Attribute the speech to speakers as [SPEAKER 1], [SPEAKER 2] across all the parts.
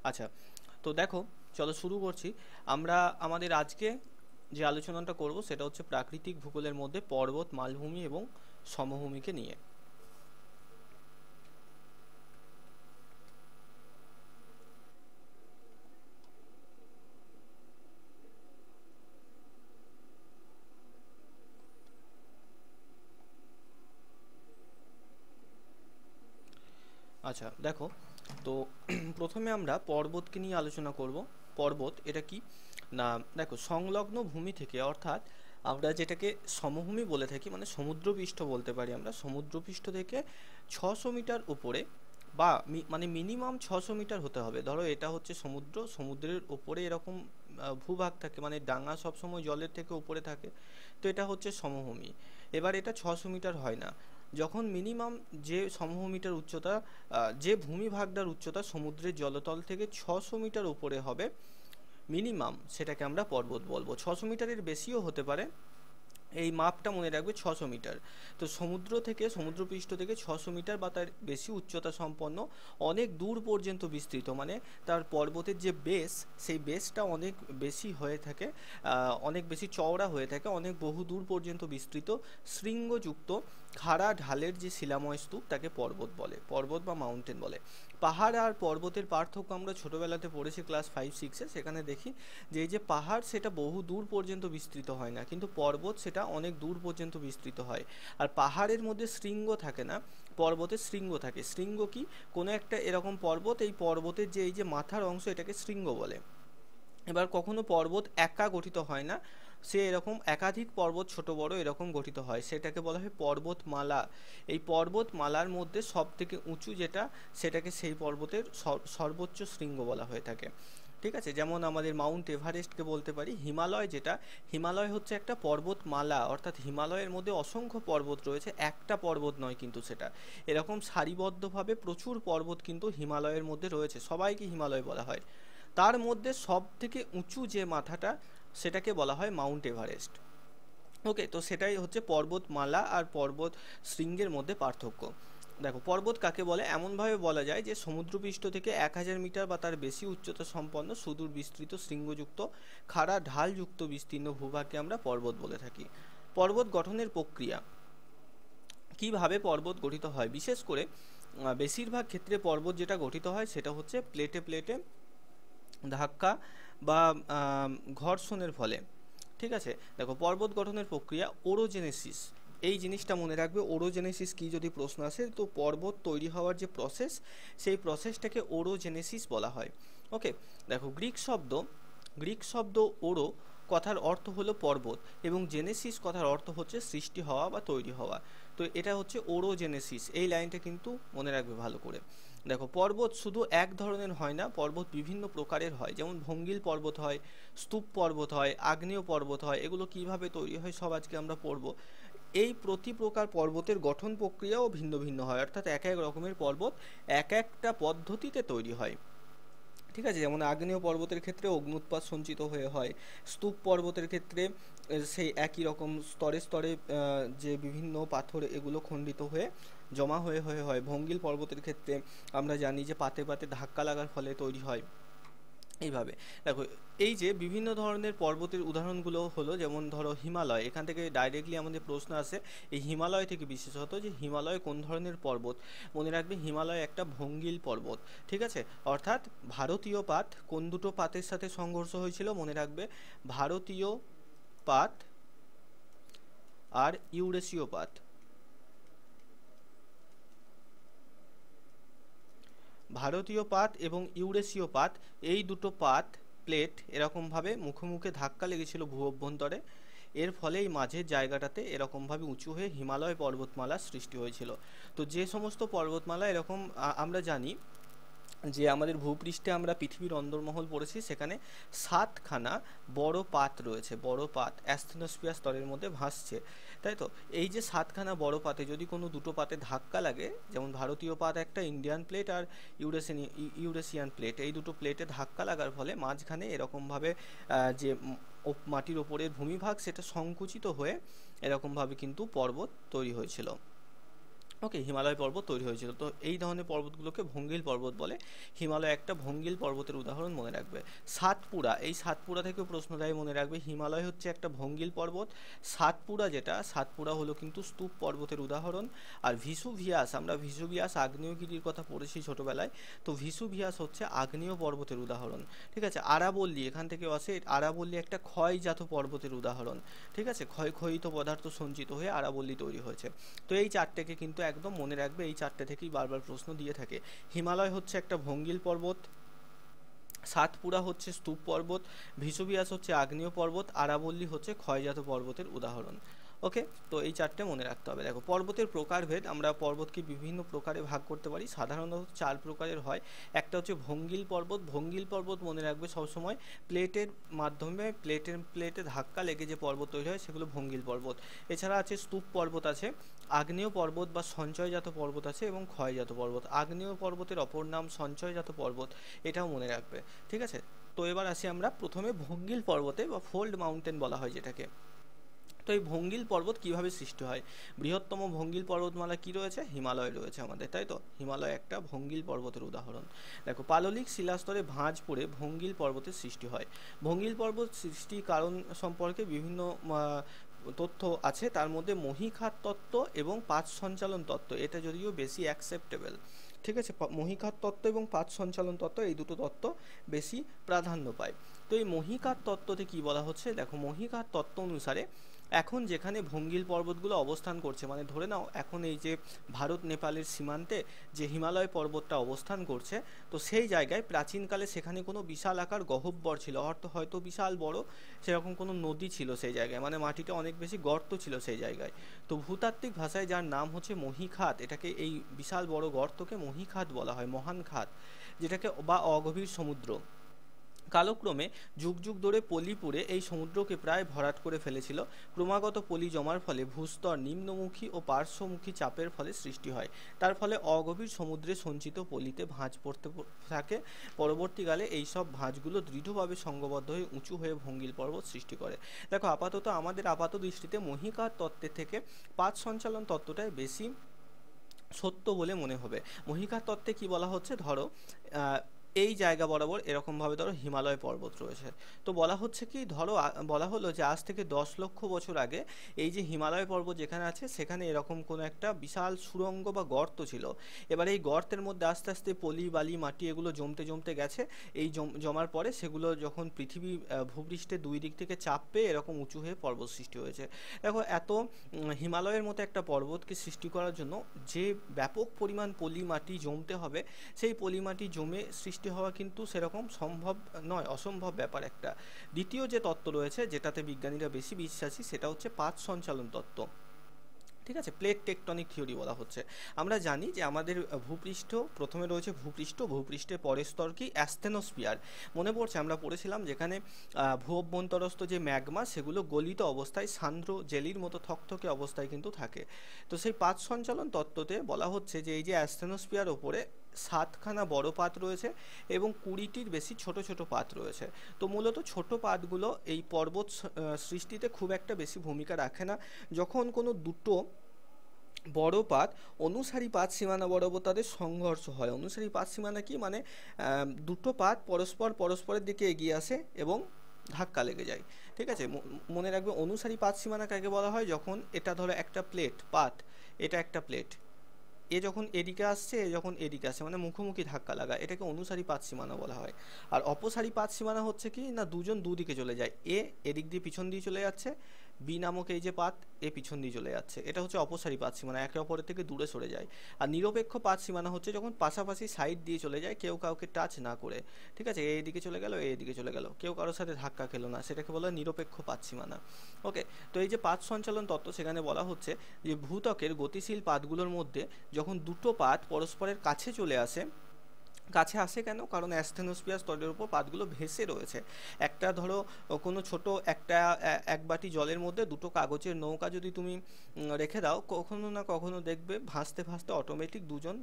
[SPEAKER 1] আচ্ছা, তো দেখো, চলো শুরু করছি। আমরা আমাদের আজকে যে আলোচনাটা করব সেটা হচ্ছে প্রাকৃতিক ভূগোলের মধ্যে পর্বত, মালভূমি এবং সমভূমিকে নিয়ে। আচ্ছা দেখো, তো প্রথমে আমরা পর্বতকে নিয়ে আলোচনা করব। পর্বত এটা কি না, দেখো, সংলগ্ন ভূমি থেকে, অর্থাৎ আমরা যেটাকে সমভূমি বলে থাকি, মানে সমুদ্রপৃষ্ঠ বলতে পারি আমরা, সমুদ্রপৃষ্ঠ থেকে 600 মিটার উপরে, বা মানে মিনিমাম 600 মিটার হতে হবে। ধরো এটা হচ্ছে সমুদ্র, সমুদ্রের উপরে এরকম ভূভাগ থাকে, মানে ডাঙা সবসময় জলের থেকে উপরে থাকে, তো এটা হচ্ছে সমভূমি। এবার এটা 600 মিটার হয় না, যখন মিনিমাম যে সমভূমিটার উচ্চতা, যে ভূমিভাগটার উচ্চতা সমুদ্রের জলতল থেকে 600 মিটার উপরে হবে মিনিমাম, সেটাকে আমরা পর্বত বলবো। 600 মিটারের বেশিও হতে পারে, এই মাপটা মনে রাখবে 600 মিটার। তো সমুদ্র থেকে, সমুদ্রপৃষ্ঠ থেকে 600 মিটার বা তার বেশি উচ্চতা সম্পন্ন, অনেক দূর পর্যন্ত বিস্তৃত, মানে তার পর্বতের যে বেস, সেই বেসটা অনেক বেশি হয়ে থাকে, অনেক বেশি চওড়া হয়ে থাকে, অনেক বহু দূর পর্যন্ত বিস্তৃত, শৃঙ্গযুক্ত খাড়া ঢালের যে শিলাময় স্তূপ, তাকে পর্বত বলে, পর্বত বা মাউন্টেন বলে। পাহাড় আর পর্বতের পার্থক্য আমরা ছোটোবেলাতে পড়েছি ক্লাস 5-6-এ, সেখানে দেখি যে এই যে পাহাড় সেটা বহু দূর পর্যন্ত বিস্তৃত হয় না, কিন্তু পর্বত সেটা অনেক দূর পর্যন্ত বিস্তৃত হয়। আর পাহাড়ের মধ্যে শৃঙ্গ থাকে না, পর্বতে শৃঙ্গ থাকে। শৃঙ্গ কি, কোনো একটা এরকম পর্বত, এই পর্বতের যে এই যে মাথার অংশ, এটাকে শৃঙ্গ বলে। এবার কখনো পর্বত একা গঠিত হয় না, সে এরকম একাধিক পর্বত ছোট বড় এরকম গঠিত হয়, সেটাকে বলা হয় পর্বতমালা। এই পর্বতমালার মধ্যে সব থেকে উঁচু যেটা, সেটাকে সেই পর্বতের সর্বোচ্চ শৃঙ্গ বলা হয়ে থাকে। ঠিক আছে, যেমন আমাদের মাউন্ট এভারেস্টকে বলতে পারি। হিমালয় যেটা, হিমালয় হচ্ছে একটা পর্বতমালা, অর্থাৎ হিমালয়ের মধ্যে অসংখ্য পর্বত রয়েছে, একটা পর্বত নয় কিন্তু সেটা, এরকম সারিবদ্ধভাবে প্রচুর পর্বত কিন্তু হিমালয়ের মধ্যে রয়েছে, সবাইকে হিমালয় বলা হয়। তার মধ্যে সব থেকে উঁচু যে মাথাটা, সেটাকে বলা হয় মাউন্ট এভারেস্ট। ওকে, তো সেটাই হচ্ছে পর্বতমালা আর পর্বত শৃঙ্গের মধ্যে পার্থক্য। দেখো, পর্বত কাকে বলে, এমনভাবে বলা যায় যে সমুদ্রপৃষ্ঠ থেকে 1000 মিটার বা তার বেশি উচ্চতা সম্পন্ন সুদূর বিস্তৃত শৃঙ্গযুক্ত খাড়া ঢালযুক্ত বিস্তীর্ণ ভূভাগকে আমরা পর্বত বলে থাকি। পর্বত গঠনের প্রক্রিয়া, কিভাবে পর্বত গঠিত হয়, বিশেষ করে বেশিরভাগ ক্ষেত্রে পর্বত যেটা গঠিত হয় সেটা হচ্ছে প্লেটে প্লেটে ধাক্কা বা ঘর্ষণের ফলে। ঠিক আছে, দেখো, পর্বত গঠনের প্রক্রিয়া ওরোজেনেসিস, এই জিনিসটা মনে রাখবে। ওরোজেনেসিস কি যদি প্রশ্ন আসে, তো পর্বত তৈরি হওয়ার যে প্রসেস, সেই প্রসেসটাকে ওরোজেনেসিস বলা হয়। ওকে, দেখো, গ্রিক শব্দ ওরো কথার অর্থ হলো পর্বত, এবং জেনেসিস কথার অর্থ হচ্ছে সৃষ্টি হওয়া বা তৈরি হওয়া। তো এটা হচ্ছে ওরোজেনেসিস, এই লাইনটা কিন্তু মনে রাখবে ভালো করে। দেখো, পর্বত শুধু এক ধরনের হয় না, পর্বত বিভিন্ন প্রকারের হয়, যেমন ভঙ্গিল পর্বত হয়, স্তূপ পর্বত হয়, আগ্নেয় পর্বত হয়। এগুলো কিভাবে তৈরি হয় সব আজকে আমরা পড়ব। এই প্রতি প্রকার পর্বতের গঠন প্রক্রিয়াও ভিন্ন ভিন্ন হয়, অর্থাৎ এক এক রকমের পর্বত এক একটা পদ্ধতিতে তৈরি হয়। ঠিক আছে, যেমন আগ্নেয় পর্বতের ক্ষেত্রে অগ্নুৎপাত সঞ্চিত হয়ে হয়, স্তূপ পর্বতের ক্ষেত্রে সেই একই রকম স্তরে স্তরে যে বিভিন্ন পাথর, এগুলো খণ্ডিত হয়ে জমা হয়ে হয়ে হয়। ভঙ্গিল পর্বতের ক্ষেত্রে আমরা জানি যে পাতে পাতে ধাক্কা লাগার ফলে তৈরি হয়। এইভাবে দেখো, এই যে বিভিন্ন ধরনের পর্বতের উদাহরণগুলো হলো, যেমন ধরো হিমালয়, এখান থেকে ডাইরেক্টলি আমাদের প্রশ্ন আসে এই হিমালয় থেকে, বিশেষত যে হিমালয় কোন ধরনের পর্বত। মনে রাখবে, হিমালয় একটা ভঙ্গিল পর্বত। ঠিক আছে, অর্থাৎ ভারতীয় পাত, কোন দুটো পাতের সাথে সংঘর্ষ হয়েছিল মনে রাখবে, ভারতীয় পাত আর ইউরেশীয় পাত। ভারতীয় পাত এবং ইউরেশীয় পাত, এই দুটো পাত প্লেট এরকমভাবে মুখে মুখে ধাক্কা লেগেছিল ভূ অভ্যন্তরে, এর ফলে এই মাঝের জায়গাটাতে এরকমভাবে উঁচু হয়ে হিমালয় পর্বতমালার সৃষ্টি হয়েছিল। তো যে সমস্ত পর্বতমালা এরকম, আমরা জানি যে আমাদের ভূপৃষ্ঠে আমরা পৃথিবীর অন্দরমহল পড়েছি, সেখানে 7খানা বড় পাত রয়েছে, বড় পাত অ্যাস্থেনোস্ফিয়ার স্তরের মধ্যে ভাসছে, তাই তো। এই যে 7খানা বড় পাতে যদি কোনো দুটো পাতে ধাক্কা লাগে, যেমন ভারতীয় পাত একটা, ইন্ডিয়ান প্লেট আর ইউরেশিয়ান প্লেট, এই দুটো প্লেটে ধাক্কা লাগার ফলে মাঝখানে এরকমভাবে যে মাটির ওপরের ভূমিভাগ, সেটা সংকুচিত হয়ে এরকমভাবে কিন্তু পর্বত তৈরি হয়েছিল। ওকে, হিমালয় পর্বত তৈরি হয়েছিল। তো এই ধরনের পর্বতগুলোকে ভঙ্গিল পর্বত বলে। হিমালয় একটা ভঙ্গিল পর্বতের উদাহরণ, মনে রাখবে। সাতপুরা, এই সাতপুরা থেকেও প্রশ্ন দেয়, মনে রাখবে। হিমালয় হচ্ছে একটা ভঙ্গিল পর্বত। সাতপুরা যেটা, সাতপুরা হলো কিন্তু স্তূপ পর্বতের উদাহরণ। আর ভিসুভিয়াস, আমরা ভিসুভিয়াস আগ্নেয়গিরির কথা পড়েছি ছোটবেলায়। তো ভিসুভিয়াস হচ্ছে আগ্নেয় পর্বতের উদাহরণ। ঠিক আছে, আরাবল্লী, এখান থেকে আসে। আরাবল্লী একটা ক্ষয়জাত পর্বতের উদাহরণ। ঠিক আছে, ক্ষয়িত পদার্থ সঞ্চিত হয়ে আরাবল্লী তৈরি হয়েছে। তো এই চারটেকে কিন্তু একদম মনে রাখবে, এই চারটে থেকেই বারবার প্রশ্ন দিয়ে থাকে। হিমালয় হচ্ছে একটা ভঙ্গিল পর্বত, সাতপুরা হচ্ছে স্তূপ পর্বত, ভিসুভিয়াস হচ্ছে আগ্নেয় পর্বত, আরাবল্লী হচ্ছে ক্ষয়জাত পর্বতের উদাহরণ। ওকে, তো এই চারটে মনে রাখতে হবে। দেখো, পর্বতের প্রকারভেদ, আমরা পর্বতকে বিভিন্ন প্রকারে ভাগ করতে পারি। সাধারণত 4 প্রকারের হয়। একটা হচ্ছে ভঙ্গিল পর্বত। ভঙ্গিল পর্বত মনে রাখবে সবসময় প্লেটের মাধ্যমে, প্লেটে ধাক্কা লেগে যে পর্বত তৈরি হয় সেগুলো ভঙ্গিল পর্বত। এছাড়া আছে স্তূপ পর্বত, আছে আগ্নেয় পর্বত বা সঞ্চয়জাত পর্বত আছে, এবং ক্ষয়জাত পর্বত। আগ্নেয় পর্বতের অপর নাম সঞ্চয়জাত পর্বত, এটাও মনে রাখবে। ঠিক আছে, তো এবার আসি আমরা প্রথমে ভঙ্গিল পর্বতে, বা ফোল্ড মাউন্টেন বলা হয় যেটাকে। তো এই ভঙ্গিল পর্বত কিভাবে সৃষ্টি হয়? বৃহত্তম ভঙ্গিল পর্বতমালা কি রয়েছে? হিমালয় রয়েছে আমাদের, তাই তো। হিমালয় একটা ভঙ্গিল পর্বতের উদাহরণ। দেখো, পাললিক শিলাস্তরে ভাঁজ পড়ে ভঙ্গিল পর্বতের সৃষ্টি হয়। ভঙ্গিল পর্বত সৃষ্টির কারণ সম্পর্কে বিভিন্ন তথ্য আছে। তার মধ্যে মহীখাত তত্ত্ব এবং পাঁচ সঞ্চালন তত্ত্ব, এটা যদিও বেশি অ্যাকসেপ্টেবল। ঠিক আছে, মহীখাত তত্ত্ব এবং পাঁচ সঞ্চালন তত্ত্ব, এই দুটো তত্ত্ব বেশি প্রাধান্য পায়। তো এই মহীখাত তত্ত্বতে কি বলা হচ্ছে? দেখো, মহীখাত তত্ত্ব অনুসারে এখন যেখানে ভঙ্গিল পর্বতগুলো অবস্থান করছে, মানে ধরে নাও এখন এই যে ভারত নেপালের সীমান্তে যে হিমালয় পর্বতটা অবস্থান করছে, তো সেই জায়গায় প্রাচীনকালে সেখানে কোনো বিশাল আকার গহ্বর ছিল, হয়তো বিশাল বড় সেরকম কোনো নদী ছিল সেই জায়গায়, মানে মাটিটা অনেক বেশি গর্ত ছিল সেই জায়গায়। তো ভূতাত্ত্বিক ভাষায় যার নাম হচ্ছে মহীখাত, এটাকে, এই বিশাল বড় গর্তকে মহীখাত বলা হয়, মহান খাত যেটাকে, বা অগভীর সমুদ্র। কালক্রমে যুগ যুগ ধরে পলি পুড়ে এই সমুদ্রকে প্রায় ভরাট করে ফেলেছিল। ক্রমাগত পলি জমার ফলে ভূস্তর নিম্নমুখী ও পার্শ্বমুখী চাপের ফলে সৃষ্টি হয়। তার ফলে অগভীর সমুদ্রে সঞ্চিত পলিতে ভাঁজ পড়তে থাকে। পরবর্তীকালে এই সব ভাঁজগুলো দৃঢ়ভাবে সংঘবদ্ধ হয়ে উঁচু হয়ে ভঙ্গিল পর্বত সৃষ্টি করে। দেখো, আমাদের আপাত দৃষ্টিতে মহীখাত তত্ত্বের থেকে পাঁচ সঞ্চালন তত্ত্বটাই বেশি সত্য বলে মনে হবে। মহীখাত তত্ত্বে কি বলা হচ্ছে? ধরো, এই জায়গা বরাবর এরকমভাবে ধরো হিমালয় পর্বত রয়েছে। তো বলা হচ্ছে কি, ধরো বলা হলো যে আজ থেকে 10 লক্ষ বছর আগে এই যে হিমালয় পর্বত যেখানে আছে সেখানে এরকম কোনো একটা বিশাল সুড়ঙ্গ বা গর্ত ছিল। এবার এই গর্তের মধ্যে আস্তে আস্তে পলি বালি মাটি এগুলো জমতে জমতে গেছে। এই জমার পরে সেগুলো যখন পৃথিবী ভূপৃষ্ঠে দুই দিক থেকে চাপ পেয়ে এরকম উঁচু হয়ে পর্বত সৃষ্টি হয়েছে। দেখো, এত হিমালয়ের মতো একটা পর্বতকে সৃষ্টি করার জন্য যে ব্যাপক পরিমাণ পলি মাটি জমতে হবে, সেই পলি মাটি জমে সৃষ্টি হওয়া কিন্তু সেরকম সম্ভব নয়, অসম্ভব ব্যাপার একটা। দ্বিতীয় যে তত্ত্ব রয়েছে, যেটাতে বিজ্ঞানীরা বেশি বিশ্বাসী, সেটা হচ্ছে পাঁচ সঞ্চালন তত্ত্ব। ঠিক আছে, প্লেট টেকটনিক থিওরি বলা হচ্ছে। আমরা জানি যে আমাদের ভূপৃষ্ঠ, প্রথমে রয়েছে ভূপৃষ্ঠের পরের স্তর কি? অ্যাস্থেনোস্ফিয়ার। মনে পড়ছে, আমরা পড়েছিলাম যেখানে ভূ অভ্যন্তরস্থ যে ম্যাগমা সেগুলো গলিত অবস্থায় সান্দ্র জেলির মতো থকথকে অবস্থায় কিন্তু থাকে। তো সেই পাঁচ সঞ্চালন তত্ত্বতে বলা হচ্ছে যে এই যে অ্যাস্থেনোস্ফিয়ার ওপরে 7খানা বড় পাত রয়েছে এবং 20টির বেশি ছোট ছোট পাত রয়েছে। তো মূলত ছোট পাতগুলো এই পর্বত সৃষ্টিতে খুব একটা বেশি ভূমিকা রাখে না। যখন কোনো দুটো বড় পাত অনুসারী পাত সীমানা বরাবর তাদের সংঘর্ষ হয়। অনুসারী পাত সীমানা কি? মানে দুটো পাত পরস্পরের দিকে এগিয়ে আসে এবং ধাক্কা লেগে যায়। ঠিক আছে, মনে রাখবে, অনুসারী পাত সীমানা কাকে বলা হয়? যখন এটা ধরো একটা প্লেট, পাত, এটা একটা প্লেট, এ যখন এদিকে আসছে, এ যখন এদিকে আসছে, মানে মুখোমুখি ধাক্কা লাগা, এটাকে অনুসারী পাত সীমানা বলা হয়। আর অপসারী পাত সীমানা হচ্ছে কি না, দুজন দুদিকে চলে যায়, এদিক দিয়ে পিছন দিয়ে চলে যাচ্ছে, বি নামক এই যে পাত, এ পিছন দিয়ে চলে যাচ্ছে, এটা হচ্ছে অপসারী পাত সীমানা, একে অপরের থেকে দূরে সরে যায়। আর নিরপেক্ষ পাত সীমানা হচ্ছে যখন পাশাপাশি সাইড দিয়ে চলে যায়, কেউ কাউকে টাচ না করে। ঠিক আছে, এদিকে চলে গেল, এদিকে চলে গেল, কেউ কারোর সাথে ধাক্কা খেলো না, সেটাকে বলা হয় নিরপেক্ষ পাত সীমানা। ওকে, তো এই যে পাত সঞ্চালন তত্ত্ব, সেখানে বলা হচ্ছে যে ভূত্বকের গতিশীল পাতগুলোর মধ্যে যখন দুটো পাত পরস্পরের কাছে চলে আসে, কাছে আসে কেন? কারণ অ্যাসথেনোস্ফিয়ার স্তরের উপর পাতগুলো ভেসে রয়েছে। একটা ধরো কোনো ছোট একটা এক বাটি জলের মধ্যে দুটো কাগজের নৌকা যদি তুমি রেখে দাও, কখনো না কখনো দেখবে ভাসতে ভাসতে অটোমেটিক দুজন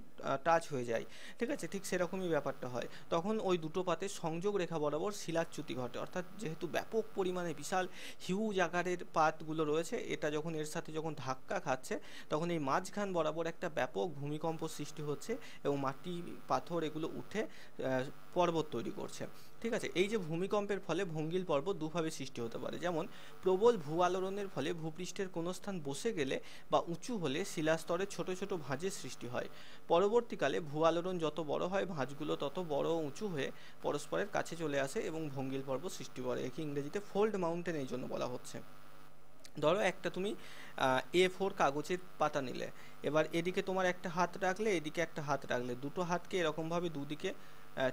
[SPEAKER 1] টাচ হয়ে যায়। ঠিক আছে, ঠিক সেরকমই ব্যাপারটা হয়। তখন ওই দুটো পাতের সংযোগ রেখা বরাবর শিলাচ্যুতি ঘটে, অর্থাৎ যেহেতু ব্যাপক পরিমাণে বিশাল হিউজ আকারের পাতগুলো রয়েছে, এটা যখন এর সাথে যখন ধাক্কা খাচ্ছে, তখন এই মাঝখান বরাবর একটা ব্যাপক ভূমিকম্প সৃষ্টি হচ্ছে এবং মাটি পাথর এগুলো উঠে পর্বত তৈরি করছে। ঠিক আছে, এই যে ভূমিকম্পের ফলে ভঙ্গিল পর্বত দুভাবে সৃষ্টি হতে পারে। যেমন প্রবল ভূ আলোড়নের ফলে ভূপৃষ্ঠের কোনো স্থান বসে গেলে বা উঁচু হলে শিলাস্তরে ছোট ছোট ভাঁজের সৃষ্টি হয়। পরবর্তীকালে ভূ আলোড়ন যত বড় হয়, ভাঁজগুলো তত বড় উঁচু হয়ে পরস্পরের কাছে চলে আসে এবং ভঙ্গিল পর্বত সৃষ্টি করে। একে ইংরেজিতে ফোল্ড মাউন্টেন এই জন্য বলা হচ্ছে। ধরো একটা তুমি A4 কাগজের পাতা নিলে, এবার এদিকে তোমার একটা হাত রাখলে, এদিকে একটা হাত রাখলে, দুটো হাতকে এরকমভাবে দুদিকে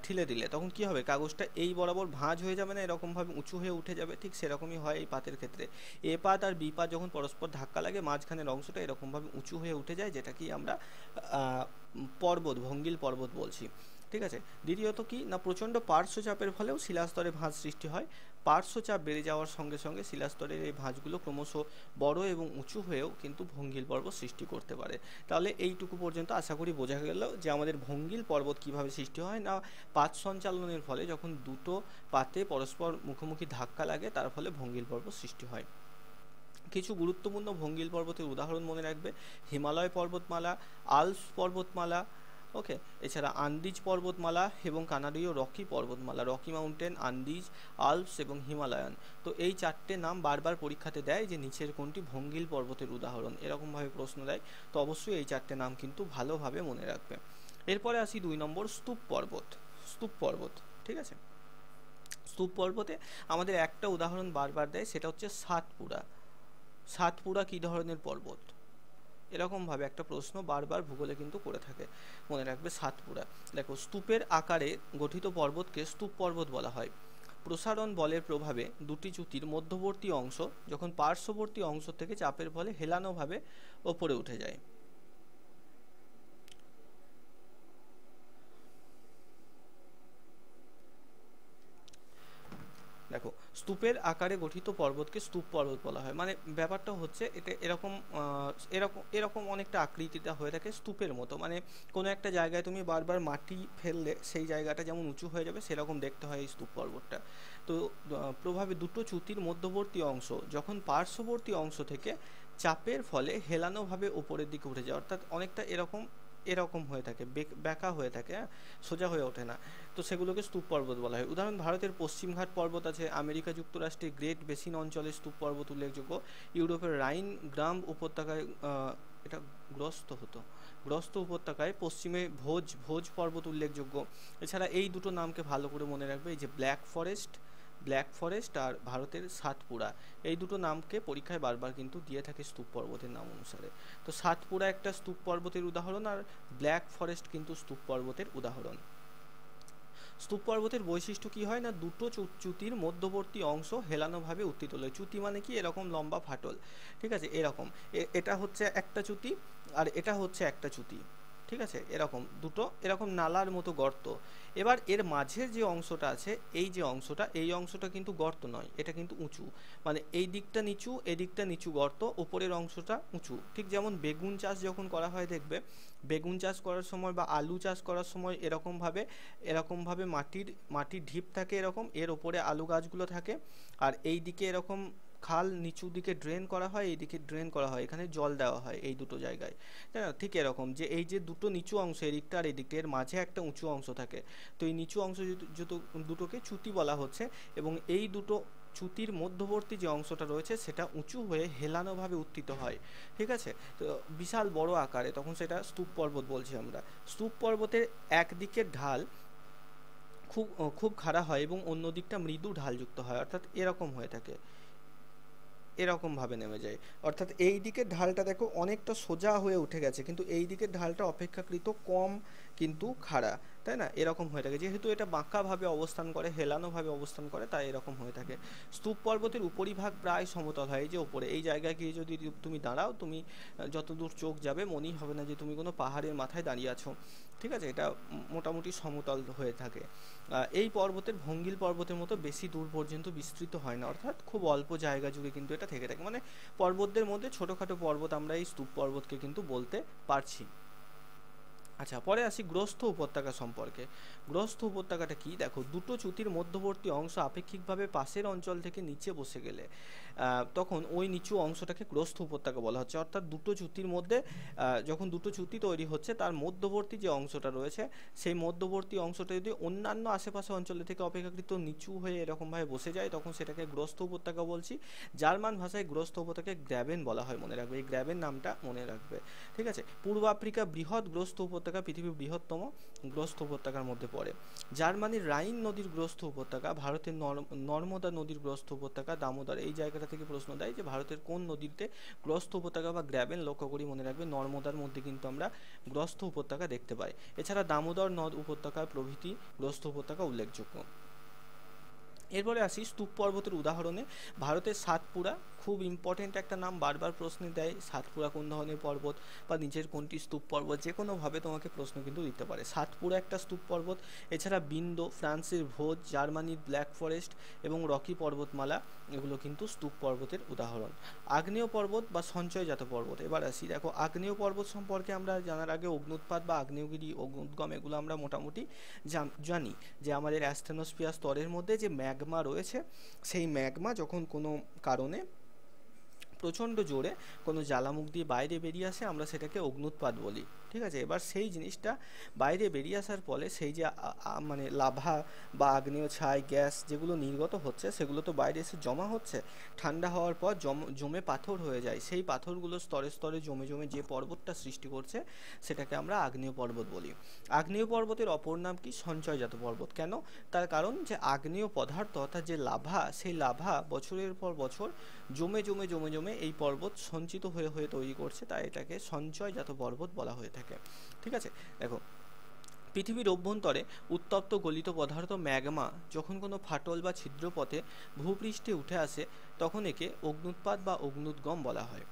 [SPEAKER 1] ঠিলে দিলে, তখন কি হবে? কাগজটা এই বরাবর ভাঁজ হয়ে যাবে না, এরকমভাবে উঁচু হয়ে উঠে যাবে। ঠিক সেরকমই হয় এই পাতের ক্ষেত্রে। এ পাত আর বি পাত যখন পরস্পর ধাক্কা লাগে, মাঝখানের অংশটা এরকমভাবে উঁচু হয়ে উঠে যায়, যেটা কি আমরা পর্বত, ভঙ্গিল পর্বত বলছি। ঠিক আছে, দ্বিতীয়ত কি না, প্রচণ্ড পার্শ্বচাপের ফলেও শিলাস্তরে ভাঁজ সৃষ্টি হয়। পার্শ্বচাপ বেড়ে যাওয়ার সঙ্গে সঙ্গে শিলাস্তরের এই ভাঁজগুলো ক্রমশ বড় এবং উঁচু হয়েও কিন্তু ভঙ্গিল পর্বত সৃষ্টি করতে পারে। তাহলে এইটুকু পর্যন্ত আশা করি বোঝা গেল যে আমাদের ভঙ্গিল পর্বত কিভাবে সৃষ্টি হয়। না, পাত সঞ্চালনের ফলে যখন দুটো পাতে পরস্পর মুখোমুখি ধাক্কা লাগে, তার ফলে ভঙ্গিল পর্বত সৃষ্টি হয়। কিছু গুরুত্বপূর্ণ ভঙ্গিল পর্বতের উদাহরণ মনে রাখবে: হিমালয় পর্বতমালা, আল্পস পর্বতমালা, ওকে, এছাড়া আন্দিজ পর্বতমালা এবং কানাডীয় রকি পর্বতমালা, রকি মাউন্টেন, আন্দিজ, আল্পস এবং হিমালয়ান। তো এই চারটে নাম বারবার পরীক্ষাতে দেয় যে নিচের কোনটি ভঙ্গিল পর্বতের উদাহরণ, এরকমভাবে প্রশ্ন দেয়। তো অবশ্যই এই চারটে নাম কিন্তু ভালোভাবে মনে রাখবে। এরপরে আসি 2 নম্বর, স্তূপ পর্বত। স্তূপ পর্বত, ঠিক আছে। স্তূপ পর্বতে আমাদের একটা উদাহরণ বারবার দেয়, সেটা হচ্ছে সাতপুরা। সাতপুরা কী ধরনের পর্বত? এরকমভাবে একটা প্রশ্ন বারবার ভূগোলে কিন্তু করে থাকে, মনে রাখবে সাতপুরা। দেখো, স্তূপের আকারে গঠিত পর্বতকে স্তূপ পর্বত বলা হয়। প্রসারণ বলের প্রভাবে দুটি চ্যুতির মধ্যবর্তী অংশ যখন পার্শ্ববর্তী অংশ থেকে চাপের ফলে হেলানোভাবে ওপরে উঠে যায়। দেখো, স্তূপের আকারে গঠিত পর্বতকে স্তূপ পর্বত বলা হয়। মানে ব্যাপারটা হচ্ছে এটা এরকম এরকম এরকম অনেকটা আকৃতিটা হয়ে থাকে স্তূপের মতো। মানে কোনো একটা জায়গায় তুমি বারবার মাটি ফেললে সেই জায়গাটা যেমন উঁচু হয়ে যাবে, সেরকম দেখতে হয় এই স্তূপ পর্বতটা। তো প্রভাবে দুটো চ্যুতির মধ্যবর্তী অংশ যখন পার্শ্ববর্তী অংশ থেকে চাপের ফলে হেলানোভাবে ওপরের দিকে উঠে যায়, অর্থাৎ অনেকটা এরকম এরকম হয়ে থাকে, বেঁকা হয়ে থাকে, হ্যাঁ, সোজা হয়ে ওঠে না। তো সেগুলোকে স্তূপ পর্বত বলা হয়। উদাহরণ: ভারতের পশ্চিমঘাট পর্বত আছে, আমেরিকা যুক্তরাষ্ট্রের গ্রেট বেসিন অঞ্চলের স্তূপ পর্বত উল্লেখযোগ্য, ইউরোপের রাইন গ্রাম উপত্যকায় এটা গ্রস্ত উপত্যকায় পশ্চিমে ভোজ পর্বত উল্লেখযোগ্য। এছাড়া এই দুটো নামকে ভালো করে মনে রাখবে, এই যে ব্ল্যাক ফরেস্ট আর ভারতের সাতপুরা, এই দুটো নামকে পরীক্ষায় বারবার কিন্তু দিয়ে থাকে স্তূপ পর্বতের নাম অনুসারে। তো সাতপুরা একটা স্তূপ পর্বতের উদাহরণ, আর ব্ল্যাক ফরেস্ট কিন্তু স্তূপ পর্বতের উদাহরণ। স্তূপ পর্বতের বৈশিষ্ট্য কি হয় না, দুটো চ্যুতির মধ্যবর্তী অংশ হেলানোভাবে উত্থিত হয়। চ্যুতি মানে কি? এরকম লম্বা ফাটল, ঠিক আছে, এরকম। এটা হচ্ছে একটা চ্যুতি আর এটা হচ্ছে একটা চ্যুতি, ঠিক আছে, এরকম দুটো এরকম নালার মতো গর্ত। এবার এর মাঝের যে অংশটা আছে, এই অংশটা কিন্তু গর্ত নয়, এটা কিন্তু উঁচু। মানে এই দিকটা নিচু, এদিকটা নিচু গর্ত, ওপরের অংশটা উঁচু। ঠিক যেমন বেগুন চাষ যখন করা হয়, দেখবে বেগুন চাষ করার সময় বা আলু চাষ করার সময় এরকমভাবে মাটির ঢিপ থাকে এরকম, এর ওপরে আলু গাছগুলো থাকে, আর এই দিকে এরকম খাল নিচু দিকে ড্রেন করা হয়, এইদিকে ড্রেন করা হয়, এখানে জল দেওয়া হয় এই দুটো জায়গায়। তাই না? ঠিক এরকম যে এই যে দুটো নিচু অংশ, এদিকটা আর এদিকটা, এর মাঝে একটা উঁচু অংশ থাকে। তো এই নিচু অংশ দুটোকে চ্যুতি বলা হচ্ছে, এবং এই দুটো চ্যুতির মধ্যবর্তী যে অংশটা রয়েছে সেটা উঁচু হয়ে হেলানোভাবে উত্থিত হয়। ঠিক আছে, তো বিশাল বড় আকারে, তখন সেটা স্তূপ পর্বত বলছি আমরা। স্তূপ পর্বতের একদিকের ঢাল খুব খুব খাড়া হয় এবং অন্য দিকটা মৃদু ঢালযুক্ত হয়, অর্থাৎ এরকম হয়ে থাকে, এরকমভাবে নেমে যায়। অর্থাৎ এই দিকের ঢালটা দেখো অনেকটা সোজা হয়ে উঠে গেছে, কিন্তু এই দিকের ঢালটা অপেক্ষাকৃত কম কিন্তু খাড়া, তাই না? এরকম হয়ে থাকে, যেহেতু এটা বাঁকাভাবে অবস্থান করে, হেলানোভাবে অবস্থান করে, তাই এরকম হয়ে থাকে। স্তূপ পর্বতের উপরিভাগ প্রায় সমতল হয়, এই যে ওপরে এই জায়গায় গিয়ে যদি তুমি দাঁড়াও, তুমি যতদূর চোখ যাবে মনেই হবে না যে তুমি কোনো পাহাড়ের মাথায় দাঁড়িয়ে আছো। ঠিক আছে, এটা মোটামুটি সমতল হয়ে থাকে। এই পর্বতের ভঙ্গিল পর্বতের মতো বেশি দূর পর্যন্ত বিস্তৃত হয় না, অর্থাৎ খুব অল্প জায়গা জুড়ে কিন্তু এটা থেকে থাকে, মানে পর্বতদের মধ্যে ছোটোখাটো পর্বত আমরা এই স্তূপ পর্বতকে কিন্তু বলতে পারছি। আচ্ছা, পরে আসি গ্রস্থ উপত্যকা সম্পর্কে। গ্রস্থ উপত্যকাটা কি? দেখো, দুটো চ্যুতির মধ্যবর্তী অংশ আপেক্ষিকভাবে পাশের অঞ্চল থেকে নিচে বসে গেলে তখন ওই নিচু অংশটাকে গ্রস্থ উপত্যকা বলা হচ্ছে। অর্থাৎ দুটো চ্যুতির মধ্যে যখন দুটো চ্যুতি তৈরি হচ্ছে, তার মধ্যবর্তী যে অংশটা রয়েছে, সেই মধ্যবর্তী অংশটা যদি অন্যান্য আশেপাশে অঞ্চলের থেকে অপেক্ষাকৃত নিচু হয়ে এরকমভাবে বসে যায়, তখন সেটাকে গ্রস্থ উপত্যকা বলছি। জার্মান ভাষায় গ্রস্থ উপত্যকাকে গ্র্যাবেন বলা হয়, মনে রাখবে, এই গ্র্যাবেন নামটা মনে রাখবে। ঠিক আছে, পূর্ব আফ্রিকা বৃহৎ গ্রস্থ উপত্যকা, পৃথিবীর বৃহত্তম গ্রস্থ উপত্যকার মধ্যে পড়ে। জার্মানির রাইন নদীর গ্রস্থ উপত্যকা, ভারতের নর্মদা নদীর গ্রস্থ উপত্যকা, দামোদর, এই জায়গাটা থেকে প্রশ্ন দেয় যে ভারতের কোন নদীতে গ্রস্থ উপত্যকা বা গ্র্যাবেন, লক্ষ্য করি মনে রাখবে নর্মদার মধ্যে কিন্তু আমরা গ্রস্থ উপত্যকা দেখতে পাই। এছাড়া দামোদর নদ উপত্যকা প্রভৃতি গ্রস্থ উপত্যকা উল্লেখযোগ্য। এরপরে আসি স্তূপ পর্বতের উদাহরণে। ভারতের সাতপুরা খুব ইম্পর্টেন্ট একটা নাম, বারবার প্রশ্নে দেয়, সাতপুরা কোন ধরনের পর্বত বা নিচের কোনটি স্তূপ পর্বত, যে কোনোভাবে তোমাকে প্রশ্ন কিন্তু দিতে পারে। সাতপুরা একটা স্তূপ পর্বত। এছাড়া বিন্দ, ফ্রান্সের ভোজ, জার্মানির ব্ল্যাক ফরেস্ট এবং রকি পর্বতমালা, এগুলো কিন্তু স্তূপ পর্বতের উদাহরণ। আগ্নেয় পর্বত বা সঞ্চয়জাত পর্বত। এবার আসি, দেখো আগ্নেয় পর্বত সম্পর্কে আমরা জানার আগে অগ্নুৎপাত বা আগ্নেয়গিরি, অগ্নুদ্গম, এগুলো আমরা মোটামুটি জানি যে আমাদের অ্যাস্টেনোস্ফিয়ার স্তরের মধ্যে যে ম্যাগমা রয়েছে, সেই ম্যাগমা যখন কোনো কারণে প্রচণ্ড জোরে কোনো জ্বালামুখ দিয়ে বাইরে বেরিয়ে আসে, আমরা সেটাকে অগ্নুৎপাত বলি। ঠিক আছে, এবার সেই জিনিসটা বাইরে বেরিয়ে আসার ফলে সেই যে মানে লাভা বা আগ্নেয় ছাই গ্যাস যেগুলো নির্গত হচ্ছে, সেগুলো তো বাইরে এসে জমা হচ্ছে, ঠান্ডা হওয়ার পর জমে পাথর হয়ে যায়। সেই পাথরগুলো স্তরে স্তরে জমে জমে যে পর্বতটা সৃষ্টি করছে, সেটাকে আমরা আগ্নেয় পর্বত বলি। আগ্নেয় পর্বতের অপর নাম কি? সঞ্চয়জাত পর্বত। কেন? তার কারণ যে আগ্নেয় পদার্থ, অর্থাৎ যে লাভা, সেই লাভা বছরের পর বছর জমে জমে জমে জমে এই পর্বত সঞ্চিত হয়ে হয়ে তৈরি করছে, তাই এটাকে সঞ্চয়জাত পর্বত বলা হয়ে থাকে। ঠিক আছে, দেখো পৃথিবীর অভ্যন্তরে উত্তপ্ত গলিত পদার্থ ম্যাগমা যখন কোনো ফাটল বা ছিদ্রপথে ভূপৃষ্ঠে উঠে আসে, তখন একে অগ্নুৎপাত বা অগ্নুদ্গম বলা হয়।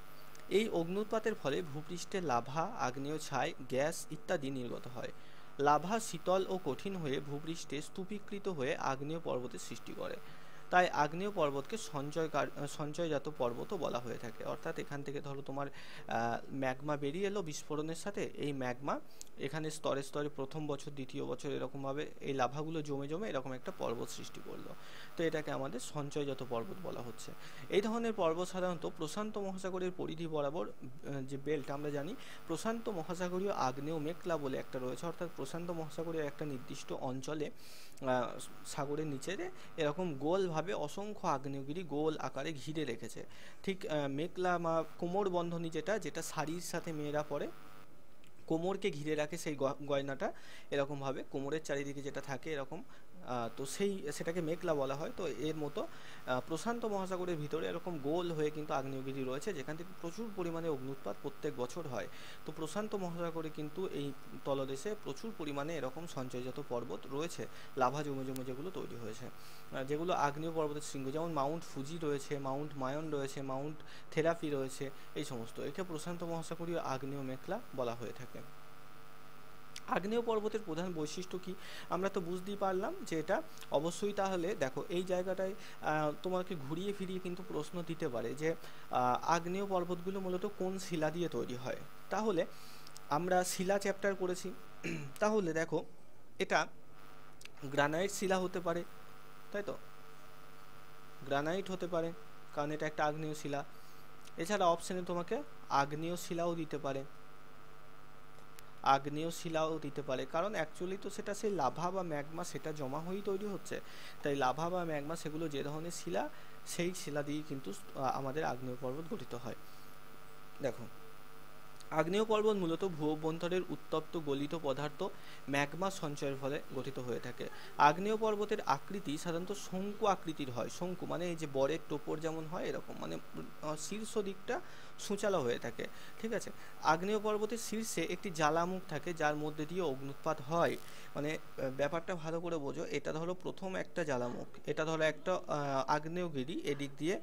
[SPEAKER 1] এই অগ্নুৎপাতের ফলে ভূপৃষ্ঠে লাভা, আগ্নেয় ছাই, গ্যাস ইত্যাদি নির্গত হয়। লাভা শীতল ও কঠিন হয়ে ভূপৃষ্ঠে স্তূপীকৃত হয়ে আগ্নেয় পর্বতের সৃষ্টি করে। তাই আগ্নেয় পর্বতকে সঞ্চয়জাত পর্বতও বলা হয়ে থাকে। অর্থাৎ এখান থেকে ধরো তোমার ম্যাগমা বেরিয়ে এলো বিস্ফোরণের সাথে, এই ম্যাগমা এখানে স্তরে স্তরে প্রথম বছর, দ্বিতীয় বছর এরকমভাবে এই লাভাগুলো জমে জমে এরকম একটা পর্বত সৃষ্টি করলো, তো এটাকে আমাদের সঞ্চয়জাত পর্বত বলা হচ্ছে। এই ধরনের পর্বত সাধারণত প্রশান্ত মহাসাগরের পরিধি বরাবর, যে বেল্ট আমরা জানি, প্রশান্ত মহাসাগরীয় আগ্নেয় মেঘলা বলে একটা রয়েছে, অর্থাৎ প্রশান্ত মহাসাগরের একটা নির্দিষ্ট অঞ্চলে সাগরের নিচে এরকম গোলভাবে অসংখ্য আগ্নেয়গিরি গোল আকারে ঘিরে রেখেছে। ঠিক মেঘলা বা কোমর বন্ধনী, যেটা যেটা শাড়ির সাথে মেয়েরা পরে, কোমরকে ঘিরে রাখে সেই গয়নাটা, এরকমভাবে কোমরের চারিদিকে যেটা থাকে এরকম, তো সেটাকে মেঘলা বলা হয়। তো এর মতো প্রশান্ত মহাসাগরের ভিতরে এরকম গোল হয়ে কিন্তু আগ্নেয়গিরি রয়েছে, যেখান থেকে প্রচুর পরিমাণে অগ্নুৎপাত প্রত্যেক বছর হয়। তো প্রশান্ত মহাসাগরে কিন্তু এই তলদেশে প্রচুর পরিমাণে এরকম সঞ্চয়জাত পর্বত রয়েছে, লাভা জমে জমে যেগুলো তৈরি হয়েছে, যেগুলো আগ্নেয় পর্বতের শৃঙ্গ, যেমন মাউন্ট ফুজি রয়েছে, মাউন্ট মায়ন রয়েছে, মাউন্ট থেরাপি রয়েছে, এই সমস্ত, একে প্রশান্ত মহাসাগরীয় আগ্নেয় মেঘলা বলা হয়ে থাকে। আগ্নেয় পর্বতের প্রধান বৈশিষ্ট্য কি? আমরা তো বুঝতেই পারলাম যে এটা অবশ্যই। তাহলে দেখো এই জায়গাটায় তোমাকে ঘুরিয়ে ফিরিয়ে কিন্তু প্রশ্ন দিতে পারে যে আগ্নেয় পর্বতগুলো মূলত কোন শিলা দিয়ে তৈরি হয়। তাহলে আমরা শিলা চ্যাপ্টার করেছি, তাহলে দেখো এটা গ্রানাইট শিলা হতে পারে, তাই তো, গ্রানাইট হতে পারে, কারণ এটা একটা আগ্নেয় শিলা। এছাড়া অপশানে তোমাকে আগ্নেয় শিলাও দিতে পারে, আগ্নেয় শিলাও দিতে পারে, কারণ অ্যাকচুয়ালি তো সেটা সেই লাভা বা ম্যাগমা সেটা জমা হয়েই তৈরি হচ্ছে, তাই লাভা বা ম্যাগমা সেগুলো যে ধরনের শিলা, সেই শিলা দিয়েই কিন্তু আমাদের আগ্নেয় পর্বত গঠিত হয়। দেখো আগ্নেয় পর্বত মূলত ভূঅভ্যন্তরের উত্তপ্ত গলিত পদার্থ ম্যাগমা সঞ্চয়ের ফলে গঠিত হয়ে থাকে। আগ্নেয় পর্বতের আকৃতি সাধারণত শঙ্কু আকৃতির হয়। শঙ্কু মানে এই যে বরের টোপর যেমন হয় এরকম, মানে শীর্ষ দিকটা সূচালো হয়ে থাকে। ঠিক আছে। আগ্নেয় পর্বতের শীর্ষে একটি জ্বালামুখ থাকে যার মধ্যে দিয়ে অগ্নুৎপাত হয়। মানে ব্যাপারটা ভালো করে বোঝো। এটা ধরো প্রথম একটা জ্বালামুখ, এটা ধরো একটা আগ্নেয়গিরি, এদিক দিয়ে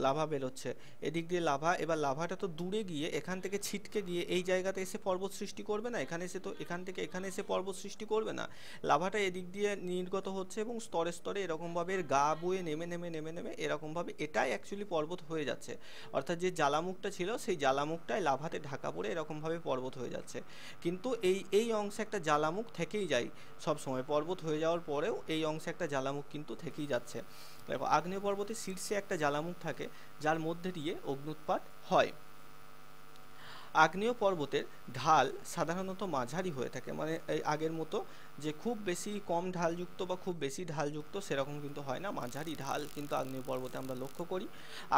[SPEAKER 1] লাভা বেরোচ্ছে, এদিক দিয়ে লাভা, এবার লাভাটা তো দূরে গিয়ে এখান থেকে ছিটকে গিয়ে এই জায়গাতে এসে পর্বত সৃষ্টি করবে না, এখানে এসে তো এখান থেকে এখানে এসে পর্বত সৃষ্টি করবে না। লাভাটা এদিক দিয়ে নির্গত হচ্ছে এবং স্তরে স্তরে এরকমভাবে এর গা বয়ে নেমে নেমে নেমে নেমে এরকমভাবে এটাই অ্যাকচুয়ালি পর্বত হয়ে যাচ্ছে। অর্থাৎ যে জ্বালামুখটা ছিল সেই জ্বালামুখটাই লাভাতে ঢাকা পড়ে এরকমভাবে পর্বত হয়ে যাচ্ছে। কিন্তু এই অংশে একটা জ্বালামুখ থেকেই যায় সব সময়, পর্বত হয়ে যাওয়ার পরেও এই অংশে একটা জ্বালামুখ কিন্তু থেকেই যাচ্ছে। দেখো আগ্নেয় পর্বতের শীর্ষে একটা জ্বালামুখ থাকে যার মধ্যে দিয়ে অগ্নুৎপাত হয়। আগ্নেয় পর্বতের ঢাল সাধারণত মাঝারি হয়ে থাকে, মানে এই আগের মতো যে খুব বেশি কম ঢালযুক্ত বা খুব বেশি ঢালযুক্ত সেরকম কিন্তু হয় না, মাঝারি ঢাল কিন্তু আগ্নেয় পর্বতে আমরা লক্ষ্য করি।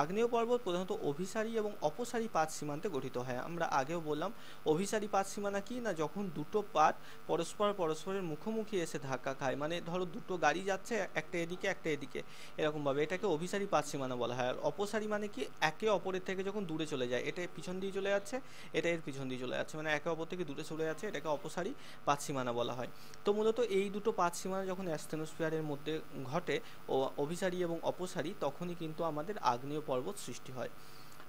[SPEAKER 1] আগ্নেয় পর্বত প্রধানত অভিসারী এবং অপসারী পাত সীমান্তে গঠিত হয়। আমরা আগেও বললাম অভিসারী পাত সীমানা কি না, যখন দুটো পাত পরস্পরের মুখোমুখি এসে ধাক্কা খায়, মানে ধরো দুটো গাড়ি যাচ্ছে একটা এদিকে একটা এদিকে এরকমভাবে, এটাকে অভিসারী পাত সীমানা বলা হয়। আর অপসারী মানে কি, একে অপরের থেকে যখন দূরে চলে যায়, এটা পিছন দিয়ে চলে যাচ্ছে এটা এর পিছন দিয়ে চলে যাচ্ছে, মানে একে অপর থেকে দূরে চলে যাচ্ছে, এটাকে অপসারী পাত সীমানা বলা হয়। তো মূলত এই দুটো পাত সীমানা যখন অ্যাস্টেনোস্ফিয়ারের মধ্যে ঘটে ও অভিসারী এবং অপসারী, তখনই কিন্তু আমাদের আগ্নেয় পর্বত সৃষ্টি হয়।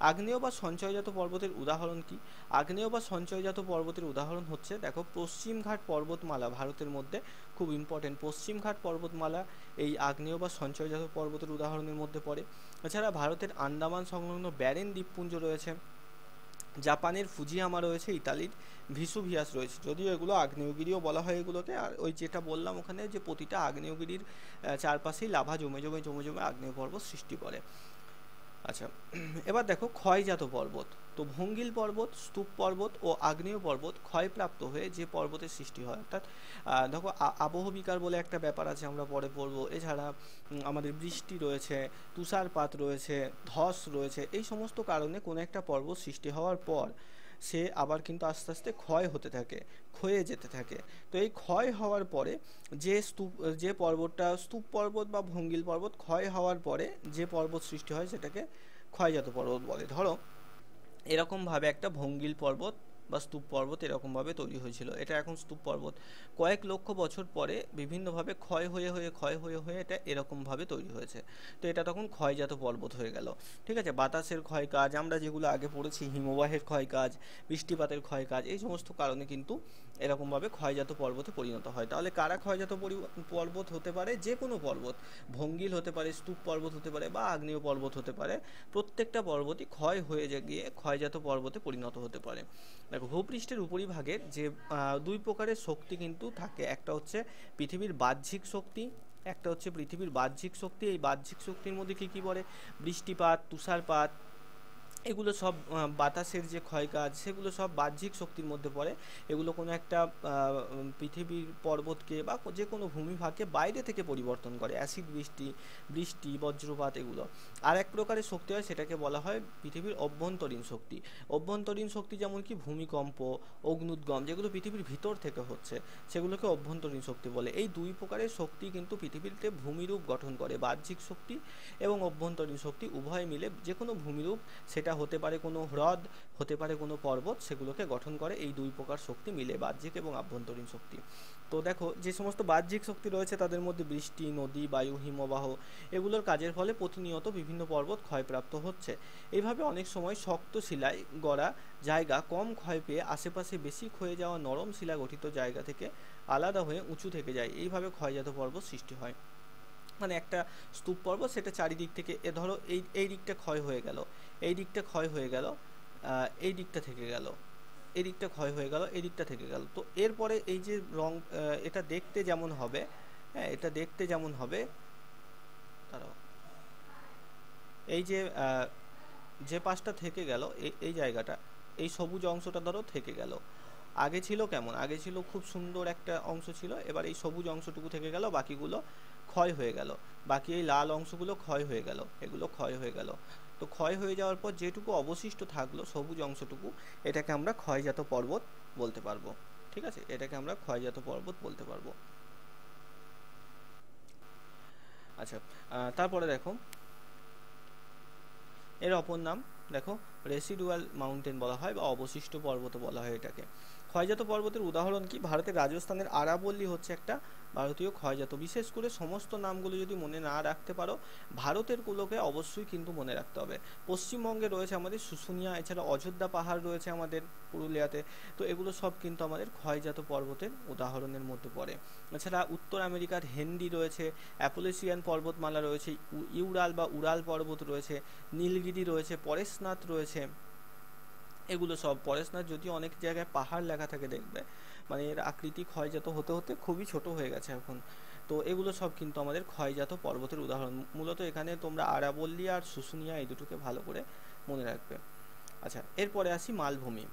[SPEAKER 1] আগ্নেয় বা সঞ্চয়জাত পর্বতের উদাহরণ কি? আগ্নেয় বা সঞ্চয়জাত পর্বতের উদাহরণ হচ্ছে, দেখো পশ্চিমঘাট পর্বতমালা ভারতের মধ্যে খুব ইম্পর্টেন্ট, পশ্চিমঘাট পর্বতমালা এই আগ্নেয় বা সঞ্চয়জাত পর্বতের উদাহরণের মধ্যে পড়ে। এছাড়া ভারতের আন্দামান সংলগ্ন ব্যারেন দ্বীপপুঞ্জ রয়েছে, জাপানের ফুজিয়ামা রয়েছে, ইতালির ভিসুভিয়াস রয়েছে। যদিও এগুলো আগ্নেয়গিরিও বলা হয় এগুলোকে, আর ওই যেটা বললাম ওখানে যে প্রতিটা আগ্নেয়গিরির চারপাশেই লাভা জমে জমে জমে জমে আগ্নেয় পর্বত সৃষ্টি করে। আচ্ছা, এবার দেখো ক্ষয়জাত পর্বত। তো ভঙ্গিল পর্বত, স্তূপ পর্বত ও আগ্নেয় পর্বত ক্ষয়প্রাপ্ত হয়ে যে পর্বতের সৃষ্টি হয়, অর্থাৎ দেখো আবহবিকার বলে একটা ব্যাপার আছে, আমরা পরে পড়বো। এছাড়া আমাদের বৃষ্টি রয়েছে, তুষারপাত রয়েছে, ধস রয়েছে, এই সমস্ত কারণে কোনো একটা পর্বত সৃষ্টি হওয়ার পর সে আবার কিন্তু আস্তে আস্তে ক্ষয় হতে থাকে, ক্ষয়ে যেতে থাকে। তো এই ক্ষয় হওয়ার পরে যে পর্বতটা স্তূপ পর্বত বা ভঙ্গিল পর্বত ক্ষয় হওয়ার পরে যে পর্বত সৃষ্টি হয় সেটাকে ক্ষয়জাত পর্বত বলে। ধরো এরকমভাবে একটা ভঙ্গিল পর্বত বা স্তূপ পর্বত এরকমভাবে তৈরি হয়েছিল, এটা এখন স্তূপ পর্বত। কয়েক লক্ষ বছর পরে বিভিন্নভাবে ক্ষয় হয়ে হয়ে এটা এরকমভাবে তৈরি হয়েছে। তো এটা তখন ক্ষয়জাত পর্বত হয়ে গেল। ঠিক আছে। বাতাসের ক্ষয় কাজ, আমরা যেগুলো আগে পড়েছি, হিমবাহের ক্ষয় কাজ, বৃষ্টিপাতের ক্ষয় কাজ, এই সমস্ত কারণে কিন্তু এরকমভাবে ক্ষয়জাত পর্বতে পরিণত হয়। তাহলে কারা ক্ষয়জাত পর্বত হতে পারে? যে কোনো পর্বত, ভঙ্গিল হতে পারে, স্তূপ পর্বত হতে পারে, বা আগ্নেয় পর্বত হতে পারে। প্রত্যেকটা পর্বতই ক্ষয় হয়ে গিয়ে ক্ষয়জাত পর্বতে পরিণত হতে পারে। দেখো ভূপৃষ্ঠের উপরিভাগের যে দুই প্রকারের শক্তি কিন্তু থাকে, একটা হচ্ছে পৃথিবীর বাহ্যিক শক্তি, একটা হচ্ছে পৃথিবীর বাহ্যিক শক্তি। এই বাহ্যিক শক্তির মধ্যে কী কী পড়ে? বৃষ্টিপাত, তুষারপাত, এগুলো সব বাতাসের যে ক্ষয় কাজ, সেগুলো সব বাহ্যিক শক্তির মধ্যে পড়ে। এগুলো কোনো একটা পৃথিবীর পর্বতকে বা যে কোনো ভূমিভাগকে বাইরে থেকে পরিবর্তন করে, অ্যাসিড বৃষ্টি, বজ্রপাত, এগুলো। আর এক প্রকারের শক্তি হয়, সেটাকে বলা হয় পৃথিবীর অভ্যন্তরীণ শক্তি। অভ্যন্তরীণ শক্তি যেমন কি ভূমিকম্প, অগ্নুদ্গম, যেগুলো পৃথিবীর ভিতর থেকে হচ্ছে, সেগুলোকে অভ্যন্তরীণ শক্তি বলে। এই দুই প্রকারের শক্তি কিন্তু পৃথিবীতে ভূমিরূপ গঠন করে, বাহ্যিক শক্তি এবং অভ্যন্তরীণ শক্তি উভয় মিলে যে কোনো ভূমিরূপ, সেটা হতে পারে কোনো হ্রদ, হতে পারে কোনো পর্বত, সেগুলোকে গঠন করে এই দুই প্রকার শক্তি মিলে, বাহ্যিক এবং আভ্যন্তরীণ শক্তি। তো দেখো যে সমস্ত বাহ্যিক শক্তি রয়েছে তাদের মধ্যে বৃষ্টি, নদী, বায়ু, হিমবাহ, এগুলোর কাজের ফলে প্রতিনিয়ত বিভিন্ন পর্বত ক্ষয়প্রাপ্ত হচ্ছে। এইভাবে অনেক সময় শক্ত শিলায় গড়া জায়গা কম ক্ষয় পেয়ে আশেপাশে বেশি ক্ষয়ে যাওয়া নরম শিলা গঠিত জায়গা থেকে আলাদা হয়ে উঁচু থেকে যায়। এইভাবে ক্ষয়জাত পর্বত সৃষ্টি হয়। মানে একটা স্তূপ পর্বত, সেটা চারিদিক থেকে ধরো এই দিকটা ক্ষয় হয়ে গেল, এই দিকটা ক্ষয় হয়ে গেল, এই দিকটা থেকে গেল, এই দিকটা ক্ষয় হয়ে গেল, এই দিকটা থেকে গেল। তো এরপরে এই যে এটা দেখতে যেমন হবে, হ্যাঁ, এটা দেখতে যেমন হবে, দাঁড়াও, এই যে যে পাশটা থেকে গেল, এই জায়গাটা, এই সবুজ অংশটা ধরো থেকে গেল। আগে ছিল কেমন? আগে ছিল খুব সুন্দর একটা অংশ ছিল, এবার এই সবুজ অংশটুকু থেকে গেল, বাকিগুলো ক্ষয় হয়ে গেল, বাকি এই লাল অংশগুলো ক্ষয় হয়ে গেল, এগুলো ক্ষয় হয়ে গেল। তো ক্ষয় হয়ে যাওয়ার পর যেটুকু অবশিষ্ট থাকলো সবুজ অংশটুকু, এটাকে আমরা ক্ষয়জাত পর্বত বলতে পারবো। ঠিক আছে, এটাকে আমরা ক্ষয়জাত পর্বত বলতে পারবো। আচ্ছা, তারপরে দেখো এর অপর নাম, দেখো রেসিডুয়াল মাউন্টেন বলা হয় বা অবশিষ্ট পর্বত বলা হয় এটাকে। ক্ষয়জাত পর্বতের উদাহরণ কি? ভারতের রাজস্থানের আরাবল্লী হচ্ছে একটা ভারতীয় ক্ষয়জাত। বিশেষ করে সমস্ত নামগুলো যদি মনে না রাখতে পারো, ভারতের গুলোকে অবশ্যই কিন্তু মনে রাখতে হবে। পশ্চিমবঙ্গে রয়েছে আমাদের শুশুনিয়া, এছাড়া অযোধ্যা পাহাড় রয়েছে আমাদের পুরুলিয়াতে। তো এগুলো সব কিন্তু আমাদের ক্ষয়জাত পর্বতের উদাহরণের মধ্যে পড়ে। এছাড়া উত্তর আমেরিকার হেনরি রয়েছে, অ্যাপোলিসিয়ান পর্বতমালা রয়েছে, ইউরাল বা উরাল পর্বত রয়েছে, নীলগিরি রয়েছে, পরেশনাথ রয়েছে। এগুলো সব, পরেশনাথ যদিও অনেক জায়গায় পাহাড় লেখা থাকে দেখবে, মানে এর আকৃতি ক্ষয়জাত হতে হতে খুবই ছোট হয়ে গেছে এখন। তো এগুলো সব কিন্তু আমাদের ক্ষয়জাত পর্বতের উদাহরণ। মূলত এখানে তোমরা আরাবল্লী আর শুশুনিয়া এই দুটোকে ভালো করে মনে রাখবে। আচ্ছা, এরপরে আসি মালভূমি।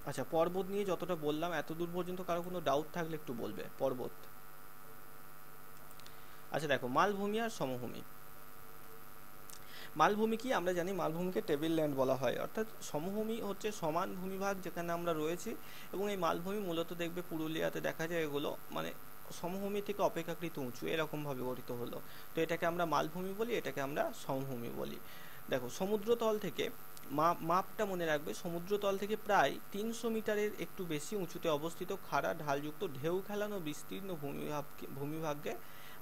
[SPEAKER 1] আচ্ছা, পর্বত নিয়ে যতটা বললাম, এত দূর পর্যন্ত কারো কোনো ডাউট থাকলে একটু বলবে। পর্বত, আচ্ছা দেখো মালভূমি আর সমভূমি। মালভূমি কি? আমরা জানি মালভূমিকে টেবিল ল্যান্ড বলা হয়, অর্থাৎ সমভূমি হচ্ছে সমান ভূমিভাগ যেখানে আমরা রয়েছি। এবং এই মালভূমি মূলত দেখবে পুরুলিয়াতে দেখা যায় এগুলো মানে সমভূমি থেকে অপেক্ষাকৃত উঁচু এরকমভাবে গঠিত হলো। তো এটাকে আমরা মালভূমি বলি, এটাকে আমরা সমভূমি বলি। দেখো সমুদ্রতল থেকে মাপটা মনে রাখবে, সমুদ্রতল থেকে প্রায় 300 মিটারের একটু বেশি উঁচুতে অবস্থিত খাড়া ঢালযুক্ত ঢেউ খেলানো বিস্তীর্ণ ভূমিভাগকে